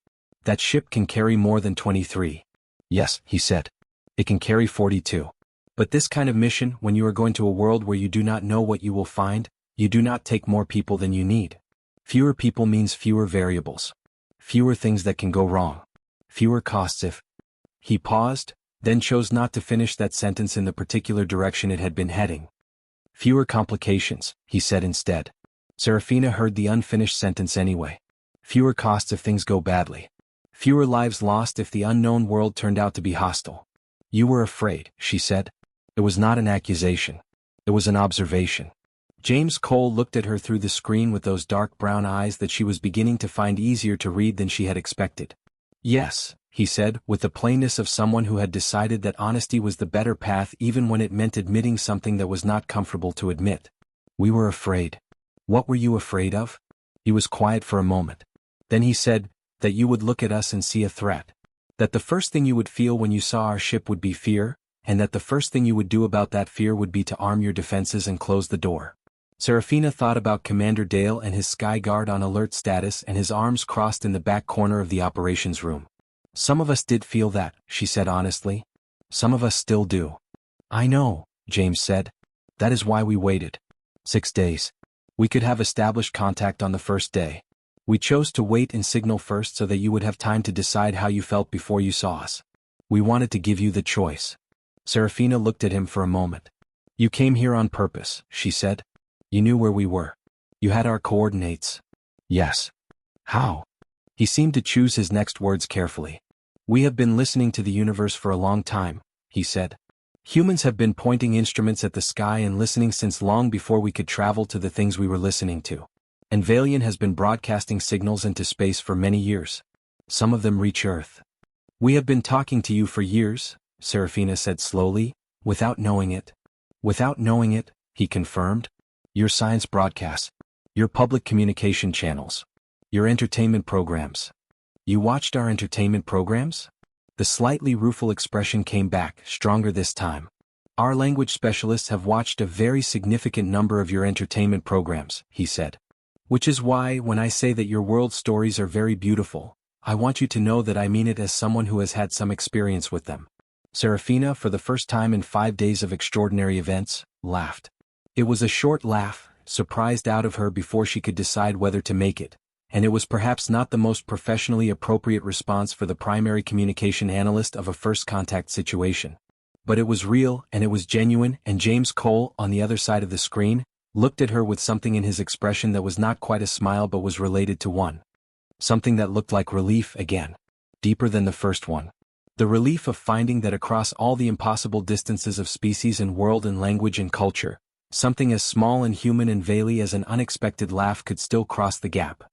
That ship can carry more than 23. Yes, he said. It can carry 42. But this kind of mission, when you are going to a world where you do not know what you will find, you do not take more people than you need. Fewer people means fewer variables. Fewer things that can go wrong. Fewer costs if... He paused, then chose not to finish that sentence in the particular direction it had been heading. Fewer complications, he said instead. Serafina heard the unfinished sentence anyway. Fewer costs if things go badly. Fewer lives lost if the unknown world turned out to be hostile. You were afraid, she said. It was not an accusation. It was an observation. James Cole looked at her through the screen with those dark brown eyes that she was beginning to find easier to read than she had expected. Yes, he said, with the plainness of someone who had decided that honesty was the better path even when it meant admitting something that was not comfortable to admit. We were afraid. What were you afraid of? He was quiet for a moment. Then he said, that you would look at us and see a threat. That the first thing you would feel when you saw our ship would be fear, and that the first thing you would do about that fear would be to arm your defenses and close the door. Serafina thought about Commander Dale and his sky guard on alert status and his arms crossed in the back corner of the operations room. Some of us did feel that, she said honestly. Some of us still do. I know, James said. That is why we waited. 6 days. We could have established contact on the first day. We chose to wait and signal first so that you would have time to decide how you felt before you saw us. We wanted to give you the choice. Serafina looked at him for a moment. You came here on purpose, she said. You knew where we were. You had our coordinates. Yes. How? He seemed to choose his next words carefully. We have been listening to the universe for a long time, he said. Humans have been pointing instruments at the sky and listening since long before we could travel to the things we were listening to. And Vaelian has been broadcasting signals into space for many years. Some of them reach Earth. We have been talking to you for years, Serafina said slowly, without knowing it. Without knowing it, he confirmed. Your science broadcasts. Your public communication channels. Your entertainment programs. You watched our entertainment programs? The slightly rueful expression came back, stronger this time. Our language specialists have watched a very significant number of your entertainment programs, he said. Which is why, when I say that your world stories are very beautiful, I want you to know that I mean it as someone who has had some experience with them. Serafina, for the first time in 5 days of extraordinary events, laughed. It was a short laugh, surprised out of her before she could decide whether to make it, and it was perhaps not the most professionally appropriate response for the primary communication analyst of a first contact situation. But it was real, and it was genuine, and James Cole, on the other side of the screen, looked at her with something in his expression that was not quite a smile but was related to one. Something that looked like relief again. Deeper than the first one. The relief of finding that across all the impossible distances of species and world and language and culture, something as small and human and Vaeli as an unexpected laugh could still cross the gap.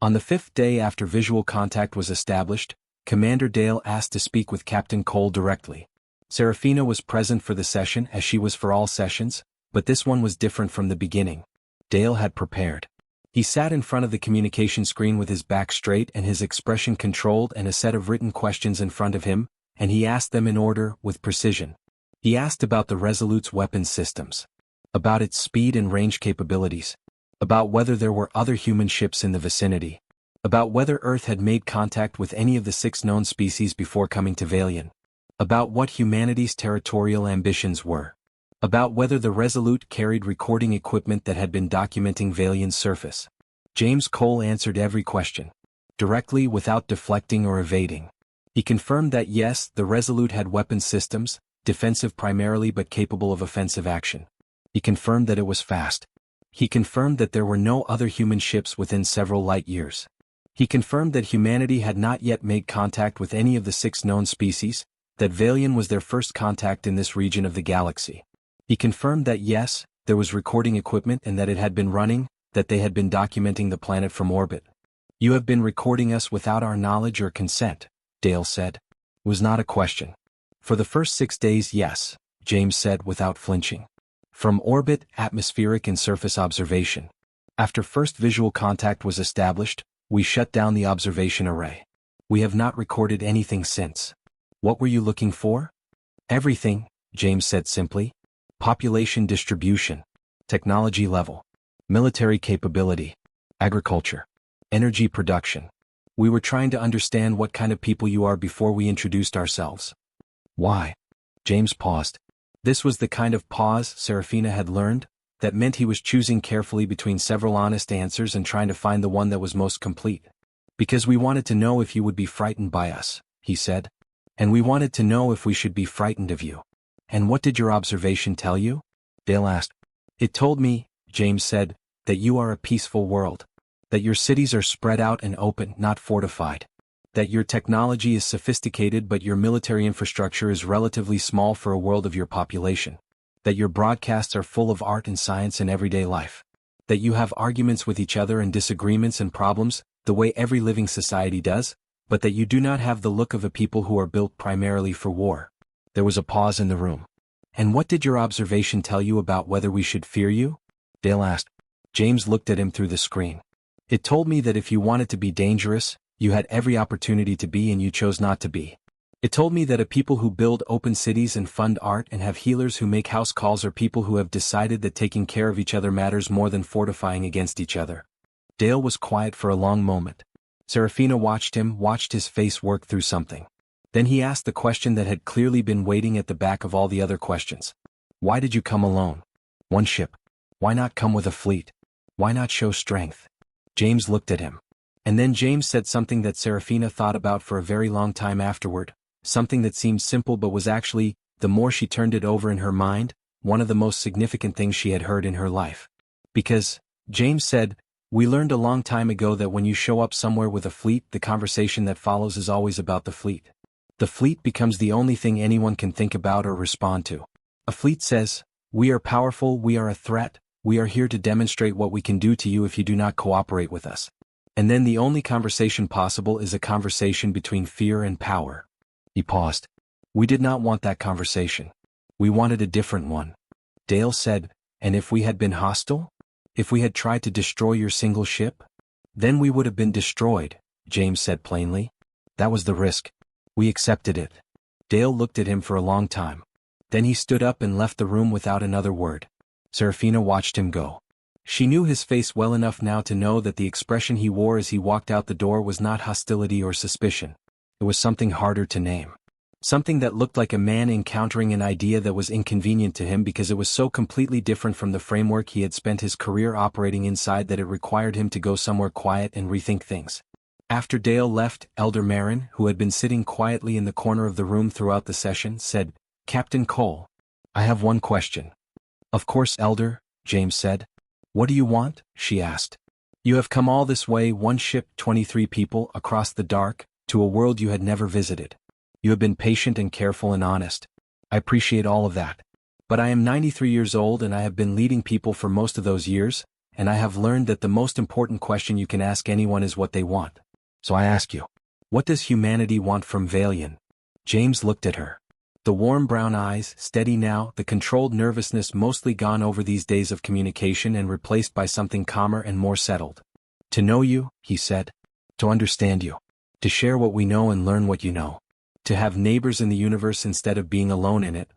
On the 5th day after visual contact was established, Commander Dale asked to speak with Captain Cole directly. Serafina was present for the session as she was for all sessions, but this one was different from the beginning. Dale had prepared. He sat in front of the communication screen with his back straight and his expression controlled and a set of written questions in front of him, and he asked them in order, with precision. He asked about the Resolute's weapons systems. About its speed and range capabilities. About whether there were other human ships in the vicinity. About whether Earth had made contact with any of the 6 known species before coming to Vaelian. About what humanity's territorial ambitions were. About whether the Resolute carried recording equipment that had been documenting Vaelian's surface. James Cole answered every question. Directly, without deflecting or evading. He confirmed that yes, the Resolute had weapons systems, defensive primarily but capable of offensive action. He confirmed that it was fast. He confirmed that there were no other human ships within several light years. He confirmed that humanity had not yet made contact with any of the 6 known species, that Vaelian was their first contact in this region of the galaxy. He confirmed that yes, there was recording equipment and that it had been running, that they had been documenting the planet from orbit. You have been recording us without our knowledge or consent, Dale said. It was not a question. For the first 6 days, yes, James said without flinching. From orbit, atmospheric and surface observation. After first visual contact was established, we shut down the observation array. We have not recorded anything since. What were you looking for? Everything, James said simply. Population distribution. Technology level. Military capability. Agriculture. Energy production. We were trying to understand what kind of people you are before we introduced ourselves. Why? James paused. This was the kind of pause Serafina had learned, that meant he was choosing carefully between several honest answers and trying to find the one that was most complete. Because we wanted to know if you would be frightened by us, he said. And we wanted to know if we should be frightened of you. And what did your observation tell you? Dale asked. It told me, James said, that you are a peaceful world. That your cities are spread out and open, not fortified. That your technology is sophisticated but your military infrastructure is relatively small for a world of your population. That your broadcasts are full of art and science and everyday life. That you have arguments with each other and disagreements and problems, the way every living society does, but that you do not have the look of a people who are built primarily for war. There was a pause in the room. And what did your observation tell you about whether we should fear you? Dale asked. James looked at him through the screen. It told me that if you wanted to be dangerous, you had every opportunity to be and you chose not to be. It told me that a people who build open cities and fund art and have healers who make house calls are people who have decided that taking care of each other matters more than fortifying against each other. Dale was quiet for a long moment. Serafina watched his face work through something. Then he asked the question that had clearly been waiting at the back of all the other questions. Why did you come alone? One ship. Why not come with a fleet? Why not show strength? James looked at him. And then James said something that Serafina thought about for a very long time afterward, something that seemed simple but was actually, the more she turned it over in her mind, one of the most significant things she had heard in her life. Because, James said, we learned a long time ago that when you show up somewhere with a fleet, the conversation that follows is always about the fleet. The fleet becomes the only thing anyone can think about or respond to. A fleet says, we are powerful, we are a threat, we are here to demonstrate what we can do to you if you do not cooperate with us. And then the only conversation possible is a conversation between fear and power. He paused. We did not want that conversation. We wanted a different one. Dale said, And if we had been hostile? If we had tried to destroy your single ship? Then we would have been destroyed, James said plainly. That was the risk. We accepted it. Dale looked at him for a long time. Then he stood up and left the room without another word. Serafina watched him go. She knew his face well enough now to know that the expression he wore as he walked out the door was not hostility or suspicion. It was something harder to name. Something that looked like a man encountering an idea that was inconvenient to him because it was so completely different from the framework he had spent his career operating inside that it required him to go somewhere quiet and rethink things. After Dale left, Elder Marin, who had been sitting quietly in the corner of the room throughout the session, said, "Captain Cole, I have one question." "Of course, Elder," James said. "What do you want?" she asked. "You have come all this way, one ship, 23 people, across the dark, to a world you had never visited. You have been patient and careful and honest. I appreciate all of that. But I am 93 years old and I have been leading people for most of those years, and I have learned that the most important question you can ask anyone is what they want. So I ask you, what does humanity want from Vaelian?" James looked at her. The warm brown eyes, steady now, the controlled nervousness mostly gone over these days of communication and replaced by something calmer and more settled. "To know you," he said. "To understand you. To share what we know and learn what you know. To have neighbors in the universe instead of being alone in it."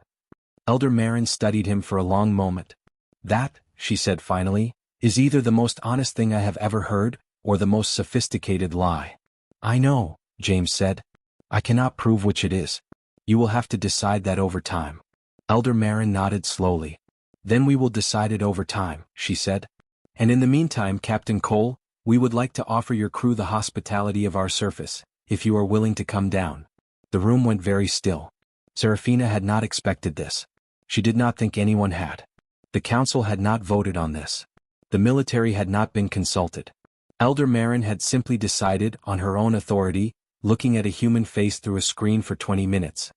Elder Marin studied him for a long moment. "That," she said finally, "is either the most honest thing I have ever heard, or the most sophisticated lie." "I know," James said. "I cannot prove which it is. You will have to decide that over time." Elder Marin nodded slowly. "Then we will decide it over time," she said. "And in the meantime, Captain Cole, we would like to offer your crew the hospitality of our surface, if you are willing to come down." The room went very still. Serafina had not expected this. She did not think anyone had. The council had not voted on this. The military had not been consulted. Elder Marin had simply decided, on her own authority, looking at a human face through a screen for 20 minutes.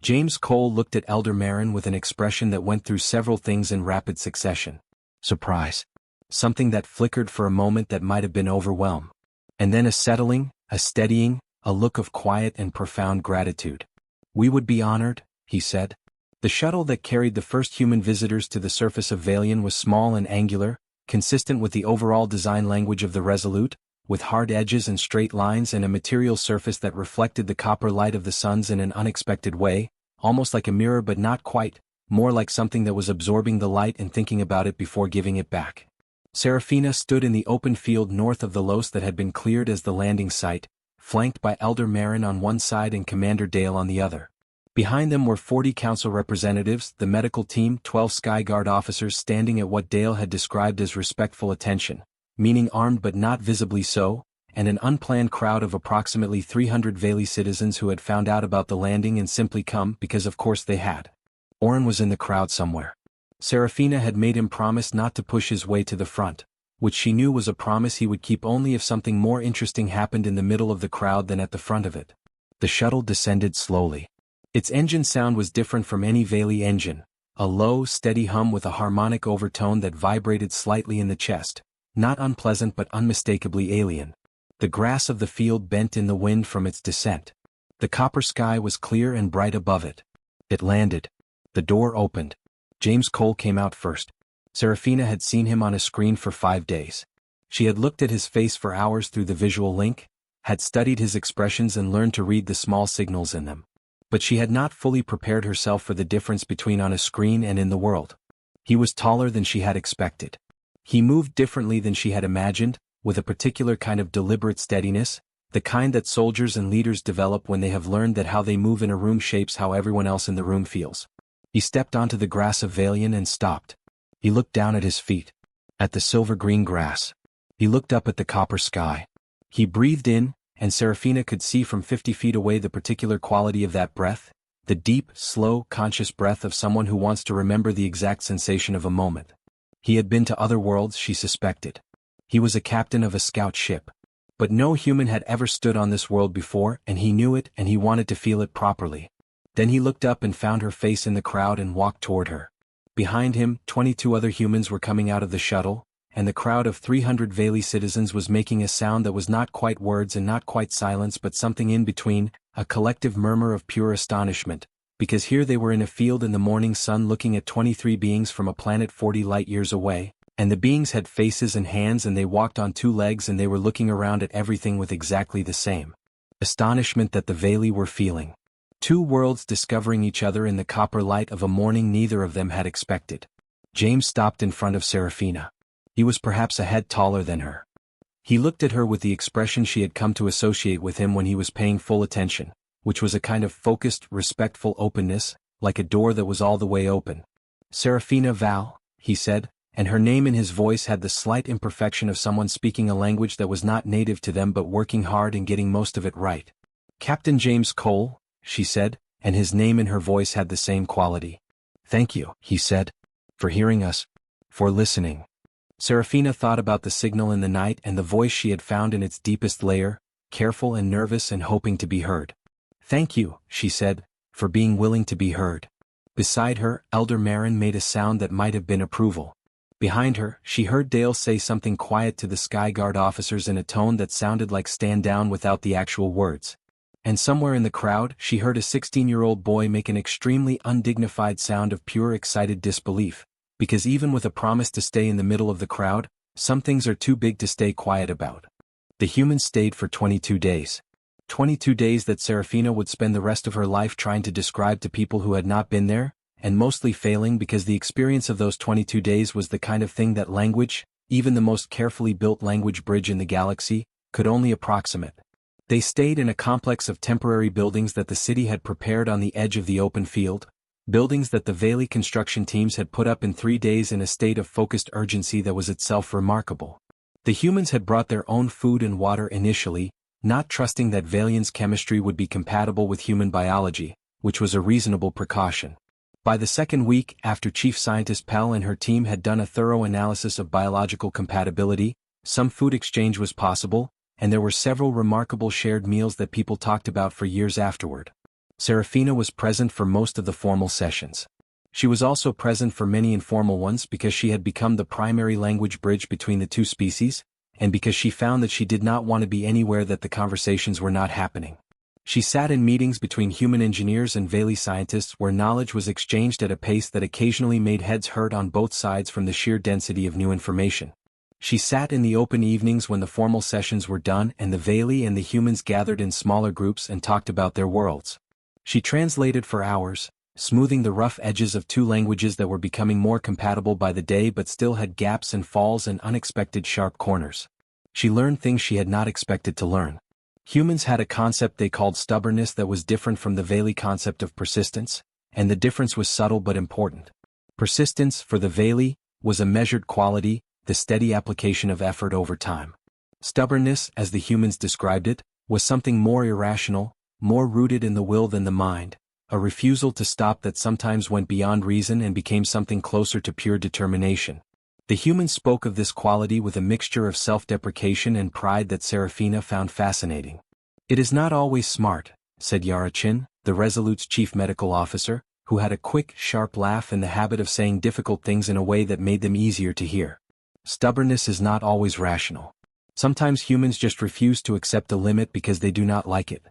James Cole looked at Elder Marin with an expression that went through several things in rapid succession. Surprise. Something that flickered for a moment that might have been overwhelm. And then a settling, a steadying, a look of quiet and profound gratitude. "We would be honored," he said. The shuttle that carried the first human visitors to the surface of Vaelian was small and angular, consistent with the overall design language of the Resolute, with hard edges and straight lines and a material surface that reflected the copper light of the suns in an unexpected way, almost like a mirror but not quite, more like something that was absorbing the light and thinking about it before giving it back. Serafina stood in the open field north of the Los that had been cleared as the landing site, flanked by Elder Marin on one side and Commander Dale on the other. Behind them were 40 council representatives, the medical team, 12 Skyguard officers standing at what Dale had described as respectful attention, meaning armed but not visibly so, and an unplanned crowd of approximately 300 Vaeli citizens who had found out about the landing and simply come because of course they had. Oren was in the crowd somewhere. Serafina had made him promise not to push his way to the front, which she knew was a promise he would keep only if something more interesting happened in the middle of the crowd than at the front of it. The shuttle descended slowly. Its engine sound was different from any Vaeli engine, a low, steady hum with a harmonic overtone that vibrated slightly in the chest, not unpleasant but unmistakably alien. The grass of the field bent in the wind from its descent. The copper sky was clear and bright above it. It landed. The door opened. James Cole came out first. Serafina had seen him on a screen for 5 days. She had looked at his face for hours through the visual link, had studied his expressions and learned to read the small signals in them. But she had not fully prepared herself for the difference between on a screen and in the world. He was taller than she had expected. He moved differently than she had imagined, with a particular kind of deliberate steadiness, the kind that soldiers and leaders develop when they have learned that how they move in a room shapes how everyone else in the room feels. He stepped onto the grass of Vaelian and stopped. He looked down at his feet, at the silver-green grass. He looked up at the copper sky. He breathed in, and Serafina could see from 50 feet away the particular quality of that breath, the deep, slow, conscious breath of someone who wants to remember the exact sensation of a moment. He had been to other worlds, she suspected. He was a captain of a scout ship. But no human had ever stood on this world before, and he knew it and he wanted to feel it properly. Then he looked up and found her face in the crowd and walked toward her. Behind him, 22 other humans were coming out of the shuttle, and the crowd of 300 Vaeli citizens was making a sound that was not quite words and not quite silence but something in between, a collective murmur of pure astonishment, because here they were in a field in the morning sun looking at 23 beings from a planet 40 light-years away, and the beings had faces and hands and they walked on 2 legs and they were looking around at everything with exactly the same astonishment that the Vaeli were feeling. 2 worlds discovering each other in the copper light of a morning neither of them had expected. James stopped in front of Serafina. He was perhaps a head taller than her. He looked at her with the expression she had come to associate with him when he was paying full attention, which was a kind of focused, respectful openness, like a door that was all the way open. "Serafina Val," he said, and her name in his voice had the slight imperfection of someone speaking a language that was not native to them but working hard and getting most of it right. "Captain James Cole," she said, and his name in her voice had the same quality. "Thank you," he said, "for hearing us, for listening." Serafina thought about the signal in the night and the voice she had found in its deepest layer, careful and nervous and hoping to be heard. "Thank you," she said, "for being willing to be heard." Beside her, Elder Marin made a sound that might have been approval. Behind her, she heard Dale say something quiet to the Skyguard officers in a tone that sounded like "stand down" without the actual words. And somewhere in the crowd, she heard a 16-year-old boy make an extremely undignified sound of pure excited disbelief, because even with a promise to stay in the middle of the crowd, some things are too big to stay quiet about. The humans stayed for 22 days. 22 days that Serafina would spend the rest of her life trying to describe to people who had not been there, and mostly failing because the experience of those 22 days was the kind of thing that language, even the most carefully built language bridge in the galaxy, could only approximate. They stayed in a complex of temporary buildings that the city had prepared on the edge of the open field, buildings that the Vaeli construction teams had put up in 3 days in a state of focused urgency that was itself remarkable. The humans had brought their own food and water initially, not trusting that Vaelian's chemistry would be compatible with human biology, which was a reasonable precaution. By the second week, after Chief Scientist Pell and her team had done a thorough analysis of biological compatibility, some food exchange was possible, and there were several remarkable shared meals that people talked about for years afterward. Serafina was present for most of the formal sessions. She was also present for many informal ones because she had become the primary language bridge between the 2 species, and because she found that she did not want to be anywhere that the conversations were not happening. She sat in meetings between human engineers and Vaeli scientists where knowledge was exchanged at a pace that occasionally made heads hurt on both sides from the sheer density of new information. She sat in the open evenings when the formal sessions were done and the Vaeli and the humans gathered in smaller groups and talked about their worlds. She translated for hours, smoothing the rough edges of 2 languages that were becoming more compatible by the day but still had gaps and falls and unexpected sharp corners. She learned things she had not expected to learn. Humans had a concept they called stubbornness that was different from the Vaeli concept of persistence, and the difference was subtle but important. Persistence, for the Vaeli, was a measured quality, the steady application of effort over time. Stubbornness, as the humans described it, was something more irrational, more rooted in the will than the mind, a refusal to stop that sometimes went beyond reason and became something closer to pure determination. The humans spoke of this quality with a mixture of self-deprecation and pride that Serafina found fascinating. "It is not always smart," said Yarachin, the Resolute's chief medical officer, who had a quick, sharp laugh and the habit of saying difficult things in a way that made them easier to hear. "Stubbornness is not always rational. Sometimes humans just refuse to accept a limit because they do not like it.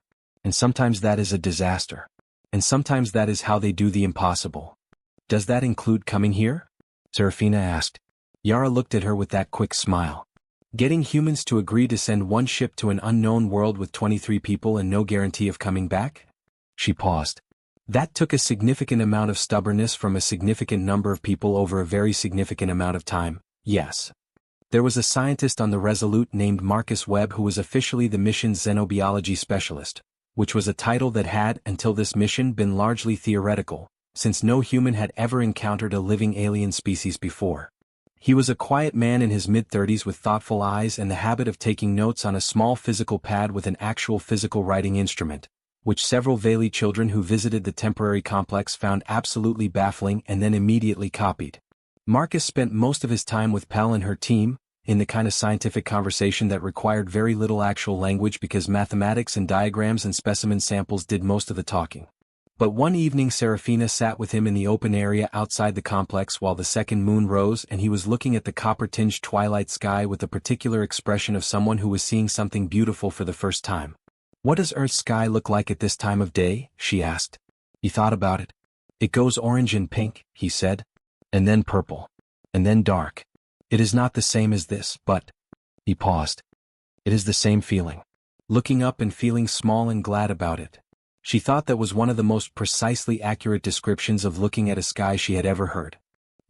And sometimes that is a disaster. And sometimes that is how they do the impossible." "Does that include coming here?" Serafina asked. Yara looked at her with that quick smile. "Getting humans to agree to send one ship to an unknown world with 23 people and no guarantee of coming back?" She paused. "That took a significant amount of stubbornness from a significant number of people over a very significant amount of time, yes. There was a scientist on the Resolute named Marcus Webb who was officially the mission's xenobiology specialist, which was a title that had, until this mission, been largely theoretical, since no human had ever encountered a living alien species before. He was a quiet man in his mid-30s with thoughtful eyes and the habit of taking notes on a small physical pad with an actual physical writing instrument, which several Vaeli children who visited the temporary complex found absolutely baffling and then immediately copied. Marcus spent most of his time with Pell and her team, in the kind of scientific conversation that required very little actual language because mathematics and diagrams and specimen samples did most of the talking. But one evening Serafina sat with him in the open area outside the complex while the second moon rose and he was looking at the copper-tinged twilight sky with the particular expression of someone who was seeing something beautiful for the first time. "What does Earth's sky look like at this time of day?" she asked. He thought about it. It goes orange and pink, he said. And then purple. And then dark. It is not the same as this, but... He paused. It is the same feeling. Looking up and feeling small and glad about it. She thought that was one of the most precisely accurate descriptions of looking at a sky she had ever heard.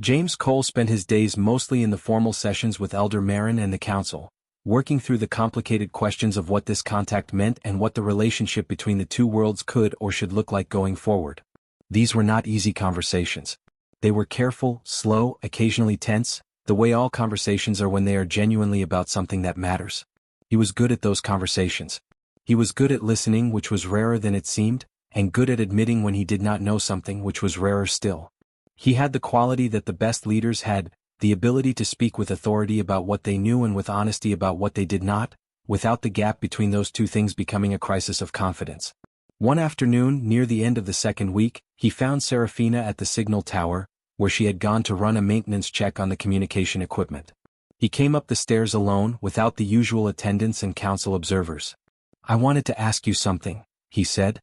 James Cole spent his days mostly in the formal sessions with Elder Marin and the council, working through the complicated questions of what this contact meant and what the relationship between the two worlds could or should look like going forward. These were not easy conversations. They were careful, slow, occasionally tense, the way all conversations are when they are genuinely about something that matters. He was good at those conversations. He was good at listening, which was rarer than it seemed, and good at admitting when he did not know something, which was rarer still. He had the quality that the best leaders had, the ability to speak with authority about what they knew and with honesty about what they did not, without the gap between those two things becoming a crisis of confidence. One afternoon, near the end of the second week, he found Serafina at the signal tower, where she had gone to run a maintenance check on the communication equipment. He came up the stairs alone, without the usual attendants and council observers. "I wanted to ask you something," he said.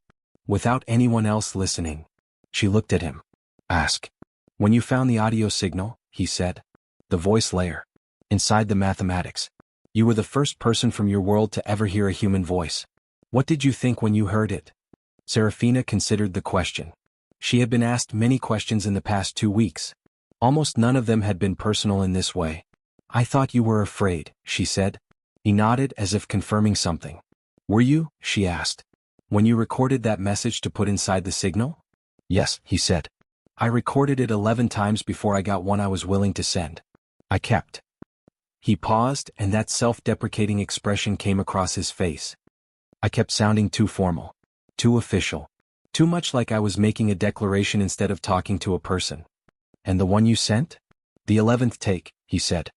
Without anyone else listening. She looked at him. "Ask." "When you found the audio signal," he said. "The voice layer. Inside the mathematics. You were the first person from your world to ever hear a human voice. What did you think when you heard it?" Serafina considered the question. She had been asked many questions in the past 2 weeks. Almost none of them had been personal in this way. "I thought you were afraid," she said. He nodded as if confirming something. "Were you?" she asked. "When you recorded that message to put inside the signal?" "Yes," he said. "I recorded it 11 times before I got one I was willing to send. I kept." He paused, and that self-deprecating expression came across his face. "I kept sounding too formal. Too official. Too much like I was making a declaration instead of talking to a person." "And the one you sent?" "The 11th take," he said.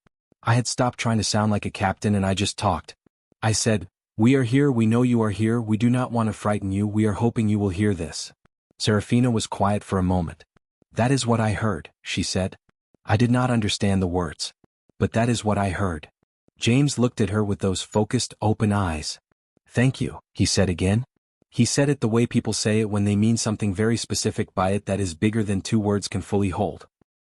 "I had stopped trying to sound like a captain and I just talked. I said, 'We are here, we know you are here, we do not want to frighten you, we are hoping you will hear this.'" Serafina was quiet for a moment. "That is what I heard," she said. "I did not understand the words. But that is what I heard." James looked at her with those focused, open eyes. "Thank you," he said again. He said it the way people say it when they mean something very specific by it that is bigger than 2 words can fully hold.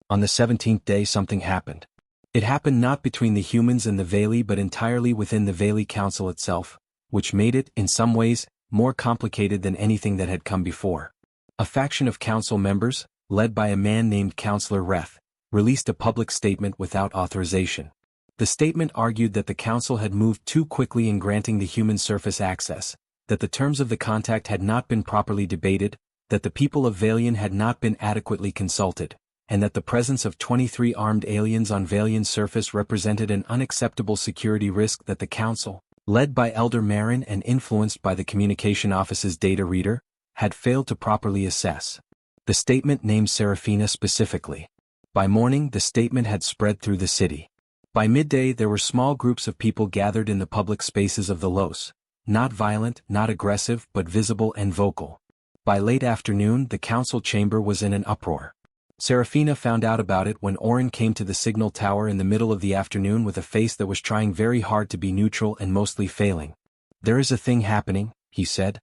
On the 17th day something happened. It happened not between the humans and the Vaeli but entirely within the Vaeli Council itself, which made it, in some ways, more complicated than anything that had come before. A faction of council members, led by a man named Councillor Reth, released a public statement without authorization. The statement argued that the council had moved too quickly in granting the human surface access, that the terms of the contact had not been properly debated, that the people of Vaelian had not been adequately consulted, and that the presence of 23 armed aliens on Vaelian's surface represented an unacceptable security risk that the council, led by Elder Marin and influenced by the Communication Office's data reader, had failed to properly assess. The statement named Serafina specifically. By morning the statement had spread through the city. By midday there were small groups of people gathered in the public spaces of the Los, not violent, not aggressive, but visible and vocal. By late afternoon the council chamber was in an uproar. Serafina found out about it when Oren came to the signal tower in the middle of the afternoon with a face that was trying very hard to be neutral and mostly failing. "There is a thing happening," he said.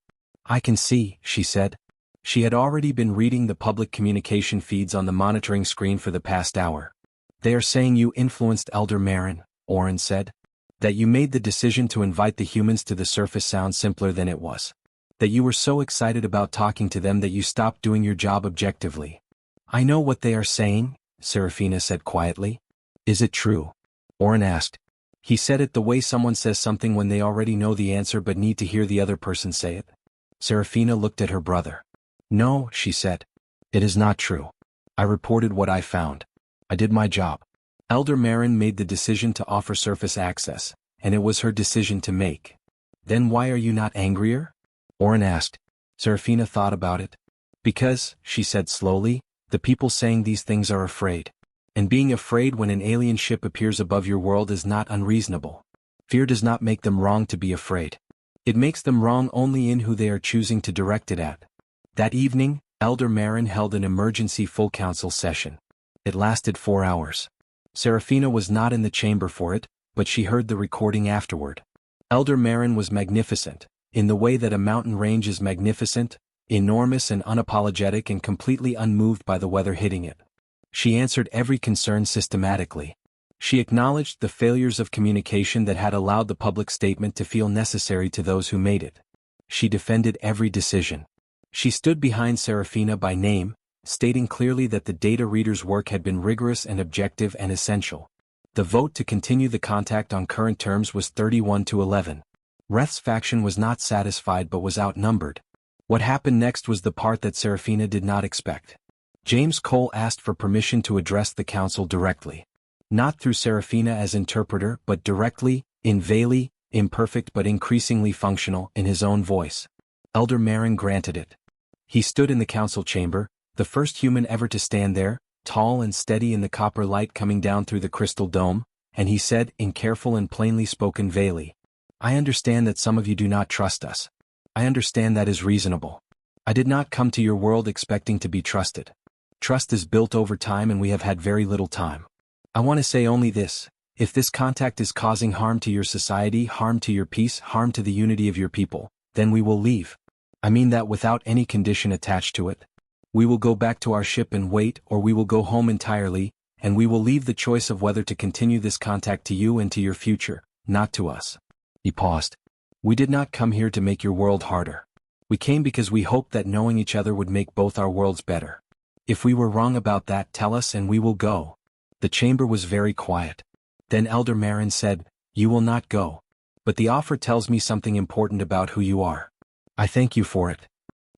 "I can see," she said. She had already been reading the public communication feeds on the monitoring screen for the past hour. "They are saying you influenced Elder Marin," Oren said. "That you made the decision to invite the humans to the surface sounds simpler than it was. That you were so excited about talking to them that you stopped doing your job objectively." "I know what they are saying," Serafina said quietly. "Is it true?" Oren asked. He said it the way someone says something when they already know the answer but need to hear the other person say it. Serafina looked at her brother. "No," she said. "It is not true. I reported what I found. I did my job. Elder Marin made the decision to offer surface access, and it was her decision to make." "Then why are you not angrier?" Oren asked. Serafina thought about it. "Because," she said slowly, "the people saying these things are afraid. And being afraid when an alien ship appears above your world is not unreasonable. Fear does not make them wrong to be afraid. It makes them wrong only in who they are choosing to direct it at." That evening, Elder Marin held an emergency full council session. It lasted 4 hours. Serafina was not in the chamber for it, but she heard the recording afterward. Elder Marin was magnificent, in the way that a mountain range is magnificent, enormous and unapologetic and completely unmoved by the weather hitting it. She answered every concern systematically. She acknowledged the failures of communication that had allowed the public statement to feel necessary to those who made it. She defended every decision. She stood behind Serafina by name, stating clearly that the data reader's work had been rigorous and objective and essential. The vote to continue the contact on current terms was 31-11. Reth's faction was not satisfied but was outnumbered. What happened next was the part that Serafina did not expect. James Cole asked for permission to address the council directly. Not through Serafina as interpreter but directly, in Vaeli, imperfect but increasingly functional, in his own voice. Elder Marin granted it. He stood in the council chamber, the first human ever to stand there, tall and steady in the copper light coming down through the crystal dome, and he said in careful and plainly spoken Vaeli, "I understand that some of you do not trust us. I understand that is reasonable. I did not come to your world expecting to be trusted. Trust is built over time and we have had very little time. I want to say only this, if this contact is causing harm to your society, harm to your peace, harm to the unity of your people, then we will leave. I mean that without any condition attached to it. We will go back to our ship and wait, or we will go home entirely, and we will leave the choice of whether to continue this contact to you and to your future, not to us." He paused. "We did not come here to make your world harder. We came because we hoped that knowing each other would make both our worlds better. If we were wrong about that, tell us and we will go." The chamber was very quiet. Then Elder Marin said, "You will not go. But the offer tells me something important about who you are. I thank you for it."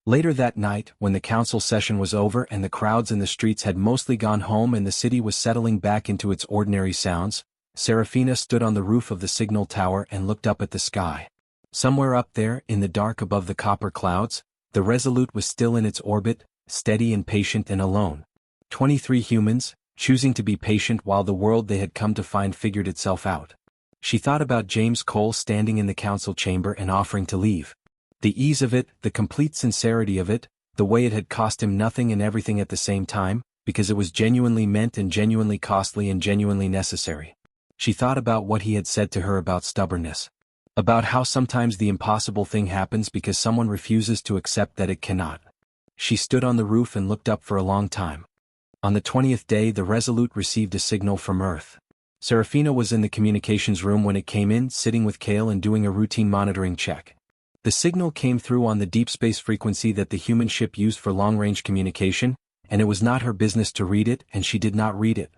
Later that night, when the council session was over and the crowds in the streets had mostly gone home and the city was settling back into its ordinary sounds, Serafina stood on the roof of the signal tower and looked up at the sky. Somewhere up there, in the dark above the copper clouds, the Resolute was still in its orbit, steady and patient and alone. 23 humans, choosing to be patient while the world they had come to find figured itself out. She thought about James Cole standing in the council chamber and offering to leave. The ease of it, the complete sincerity of it, the way it had cost him nothing and everything at the same time, because it was genuinely meant and genuinely costly and genuinely necessary. She thought about what he had said to her about stubbornness. About how sometimes the impossible thing happens because someone refuses to accept that it cannot. She stood on the roof and looked up for a long time. On the 20th day the Resolute received a signal from Earth. Serafina was in the communications room when it came in, sitting with Kale and doing a routine monitoring check. The signal came through on the deep space frequency that the human ship used for long-range communication, and it was not her business to read it, and she did not read it.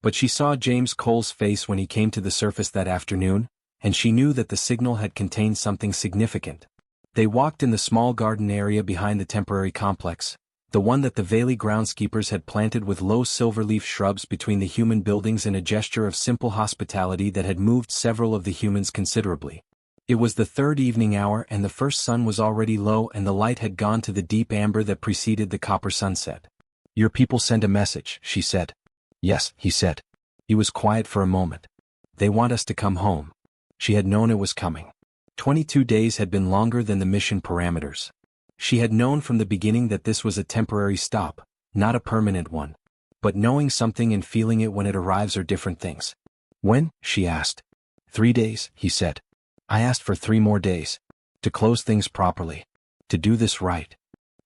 But she saw James Cole's face when he came to the surface that afternoon, and she knew that the signal had contained something significant. They walked in the small garden area behind the temporary complex, the one that the Vaeli groundskeepers had planted with low silver-leaf shrubs between the human buildings in a gesture of simple hospitality that had moved several of the humans considerably. It was the third evening hour and the first sun was already low and the light had gone to the deep amber that preceded the copper sunset. "Your people sent a message," she said. "Yes," he said. He was quiet for a moment. "They want us to come home." She had known it was coming. 22 days had been longer than the mission parameters. She had known from the beginning that this was a temporary stop, not a permanent one. But knowing something and feeling it when it arrives are different things. "When?" she asked. 3 days, he said. "I asked for 3 more days. To close things properly. To do this right."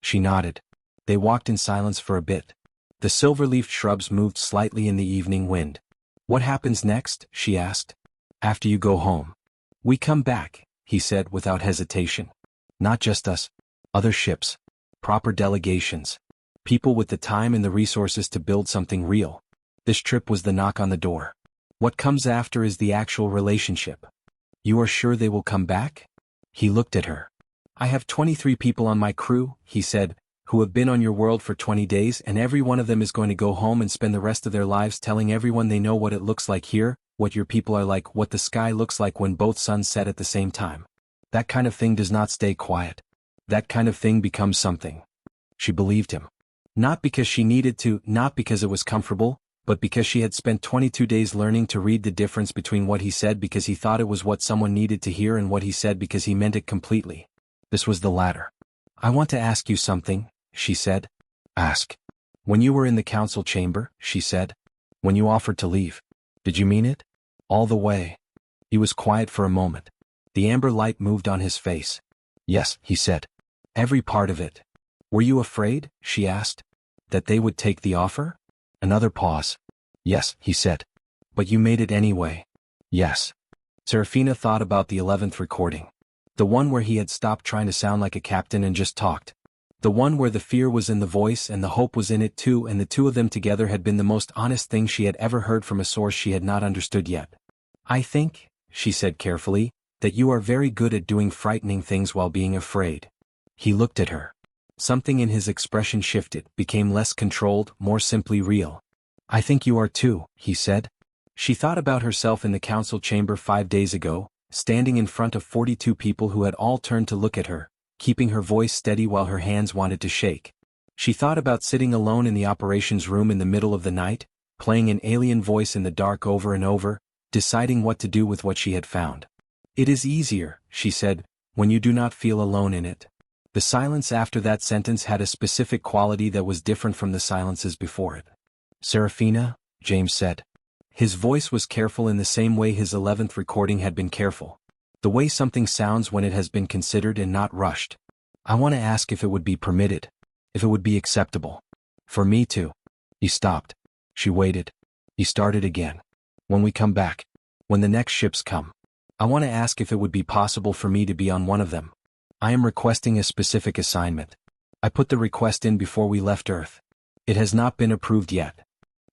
She nodded. They walked in silence for a bit. The silver-leafed shrubs moved slightly in the evening wind. "What happens next?" she asked. "After you go home." "We come back," he said without hesitation. "Not just us. Other ships. Proper delegations. People with the time and the resources to build something real. This trip was the knock on the door. What comes after is the actual relationship." "You are sure they will come back?" He looked at her. "I have 23 people on my crew," he said, "who have been on your world for 20 days and every one of them is going to go home and spend the rest of their lives telling everyone they know what it looks like here, what your people are like, what the sky looks like when both suns set at the same time. That kind of thing does not stay quiet. That kind of thing becomes something." She believed him. Not because she needed to, not because it was comfortable, but because she had spent 22 days learning to read the difference between what he said because he thought it was what someone needed to hear and what he said because he meant it completely. This was the latter. "I want to ask you something," she said. "Ask." "When you were in the council chamber," she said. "When you offered to leave. Did you mean it? All the way?" He was quiet for a moment. The amber light moved on his face. "Yes," he said. "Every part of it. Were you afraid, she asked, that they would take the offer? Another pause. Yes, he said. But you made it anyway. Yes. Serafina thought about the 11th recording. The one where he had stopped trying to sound like a captain and just talked. The one where the fear was in the voice and the hope was in it too, and the two of them together had been the most honest thing she had ever heard from a source she had not understood yet. I think, she said carefully, that you are very good at doing frightening things while being afraid. He looked at her. Something in his expression shifted, became less controlled, more simply real. I think you are too, he said. She thought about herself in the council chamber 5 days ago, standing in front of 42 people who had all turned to look at her, keeping her voice steady while her hands wanted to shake. She thought about sitting alone in the operations room in the middle of the night, playing an alien voice in the dark over and over, deciding what to do with what she had found. It is easier, she said, when you do not feel alone in it. The silence after that sentence had a specific quality that was different from the silences before it. Serafina, James said. His voice was careful in the same way his 11th recording had been careful. The way something sounds when it has been considered and not rushed. I want to ask if it would be permitted. If it would be acceptable. For me too. He stopped. She waited. He started again. When we come back. When the next ships come. I want to ask if it would be possible for me to be on one of them. I am requesting a specific assignment. I put the request in before we left Earth. It has not been approved yet.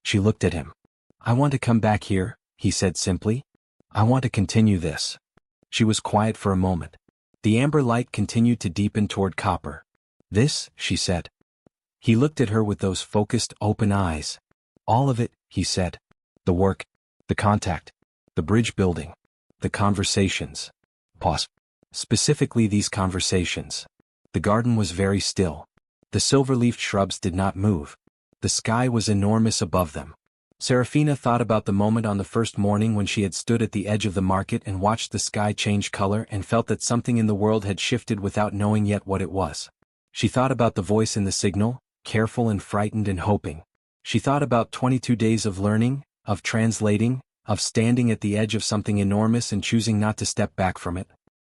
She looked at him. I want to come back here, he said simply. I want to continue this. She was quiet for a moment. The amber light continued to deepen toward copper. This, she said. He looked at her with those focused, open eyes. All of it, he said. The work, the contact, the bridge building, the conversations. Pause. Specifically these conversations. The garden was very still. The silver-leafed shrubs did not move. The sky was enormous above them. Serafina thought about the moment on the first morning when she had stood at the edge of the market and watched the sky change color and felt that something in the world had shifted without knowing yet what it was. She thought about the voice in the signal, careful and frightened and hoping. She thought about 22 days of learning, of translating, of standing at the edge of something enormous and choosing not to step back from it.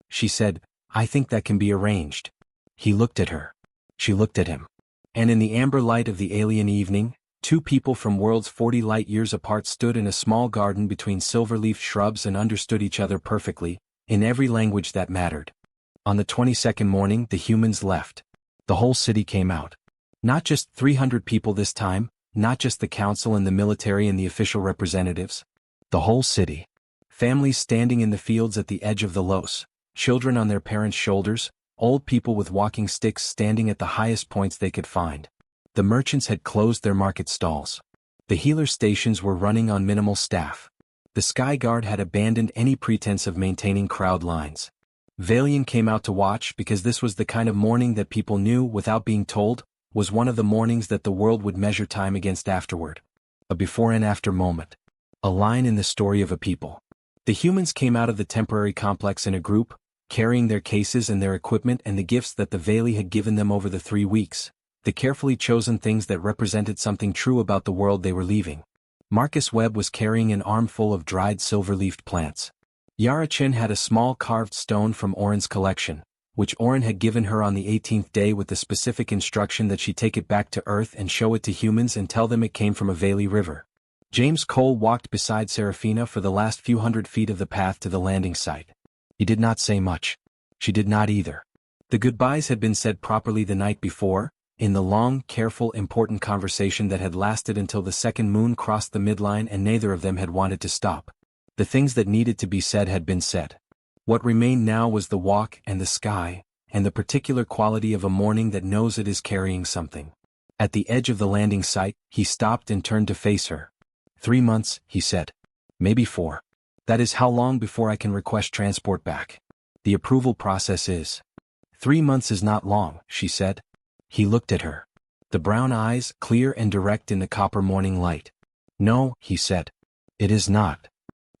She said, I think that can be arranged. He looked at her. She looked at him. And in the amber light of the alien evening, 2 people from worlds 40 light-years apart stood in a small garden between silver-leaf shrubs and understood each other perfectly, in every language that mattered. On the 22nd morning the humans left. The whole city came out. Not just 300 people this time, not just the council and the military and the official representatives. The whole city. Families standing in the fields at the edge of the Los, children on their parents' shoulders, old people with walking sticks standing at the highest points they could find. The merchants had closed their market stalls. The healer stations were running on minimal staff. The Sky Guard had abandoned any pretense of maintaining crowd lines. Vaeli came out to watch because this was the kind of morning that people knew without being told, was one of the mornings that the world would measure time against afterward. A before and after moment. A line in the story of a people. The humans came out of the temporary complex in a group, carrying their cases and their equipment and the gifts that the Vaeli had given them over the 3 weeks. The carefully chosen things that represented something true about the world they were leaving. Marcus Webb was carrying an armful of dried silver-leafed plants. Yara Chin had a small carved stone from Oren's collection, which Oren had given her on the 18th day with the specific instruction that she take it back to Earth and show it to humans and tell them it came from a Vaeli river. James Cole walked beside Serafina for the last few hundred feet of the path to the landing site. He did not say much. She did not either. The goodbyes had been said properly the night before, in the long, careful, important conversation that had lasted until the second moon crossed the midline and neither of them had wanted to stop. The things that needed to be said had been said. What remained now was the walk and the sky, and the particular quality of a morning that knows it is carrying something. At the edge of the landing site, he stopped and turned to face her. 3 months, he said. Maybe 4. That is how long before I can request transport back. The approval process is. 3 months is not long, she said. He looked at her. The brown eyes, clear and direct in the copper morning light. No, he said. It is not.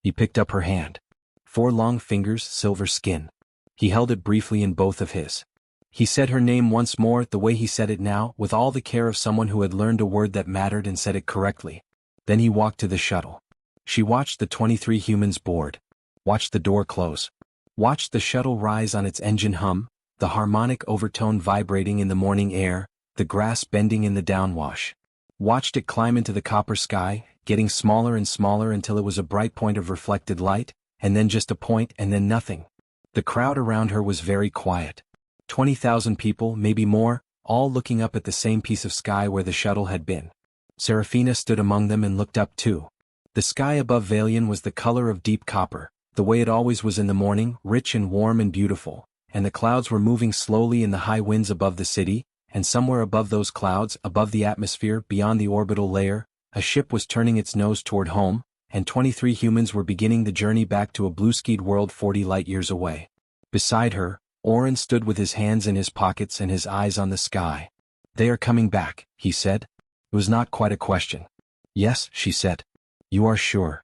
He picked up her hand. 4 long fingers, silver skin. He held it briefly in both of his. He said her name once more, the way he said it now, with all the care of someone who had learned a word that mattered and said it correctly. Then he walked to the shuttle. She watched the 23 humans board. Watched the door close. Watched the shuttle rise on its engine hum, the harmonic overtone vibrating in the morning air, the grass bending in the downwash. Watched it climb into the copper sky, getting smaller and smaller until it was a bright point of reflected light, and then just a point and then nothing. The crowd around her was very quiet. 20,000 people, maybe more, all looking up at the same piece of sky where the shuttle had been. Serafina stood among them and looked up too. The sky above Vaelian was the color of deep copper, the way it always was in the morning, rich and warm and beautiful, and the clouds were moving slowly in the high winds above the city, and somewhere above those clouds, above the atmosphere, beyond the orbital layer, a ship was turning its nose toward home, and 23 humans were beginning the journey back to a blue-skied world 40 light-years away. Beside her, Oren stood with his hands in his pockets and his eyes on the sky. "They are coming back," he said. It was not quite a question. "Yes," she said. "You are sure?"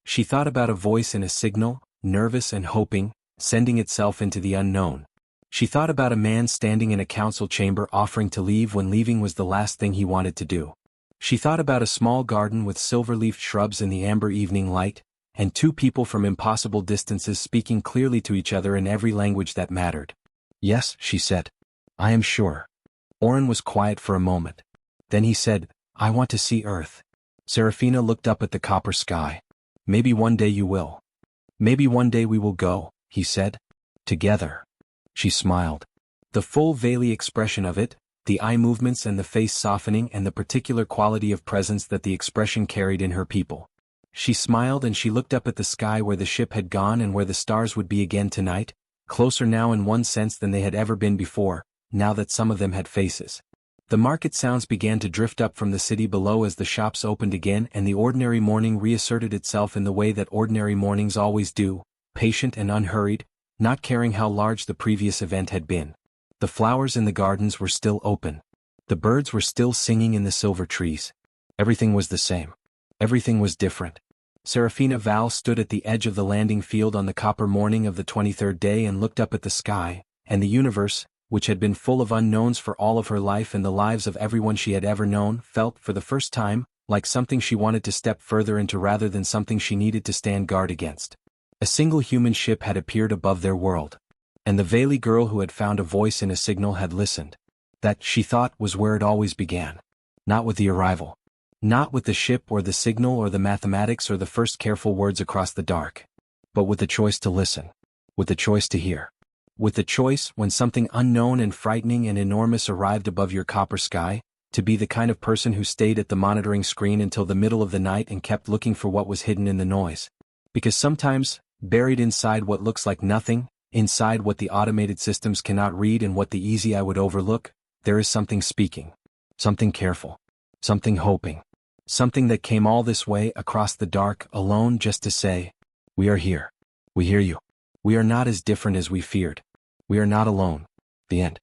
She thought about a voice in a signal, nervous and hoping, sending itself into the unknown. She thought about a man standing in a council chamber offering to leave when leaving was the last thing he wanted to do. She thought about a small garden with silver-leafed shrubs in the amber evening light, and two people from impossible distances speaking clearly to each other in every language that mattered. "Yes," she said. "I am sure." Oren was quiet for a moment. Then he said, "I want to see Earth." Serafina looked up at the copper sky. "Maybe one day you will." "Maybe one day we will go," he said. "Together." She smiled. The full Vaeli expression of it, the eye movements and the face softening and the particular quality of presence that the expression carried in her people. She smiled and she looked up at the sky where the ship had gone and where the stars would be again tonight, closer now in one sense than they had ever been before, now that some of them had faces. The market sounds began to drift up from the city below as the shops opened again and the ordinary morning reasserted itself in the way that ordinary mornings always do, patient and unhurried, not caring how large the previous event had been. The flowers in the gardens were still open. The birds were still singing in the silver trees. Everything was the same. Everything was different. Serafina Val stood at the edge of the landing field on the copper morning of the 23rd day and looked up at the sky, and the universe, which had been full of unknowns for all of her life and the lives of everyone she had ever known, felt, for the first time, like something she wanted to step further into rather than something she needed to stand guard against. A single human ship had appeared above their world. And the Vaeli girl who had found a voice in a signal had listened. That, she thought, was where it always began. Not with the arrival. Not with the ship or the signal or the mathematics or the first careful words across the dark. But with the choice to listen. With the choice to hear. With the choice, when something unknown and frightening and enormous arrived above your copper sky, to be the kind of person who stayed at the monitoring screen until the middle of the night and kept looking for what was hidden in the noise. Because sometimes, buried inside what looks like nothing, inside what the automated systems cannot read and what the easy eye would overlook, there is something speaking. Something careful. Something hoping. Something that came all this way across the dark alone just to say, "We are here. We hear you. We are not as different as we feared. We are not alone." The end.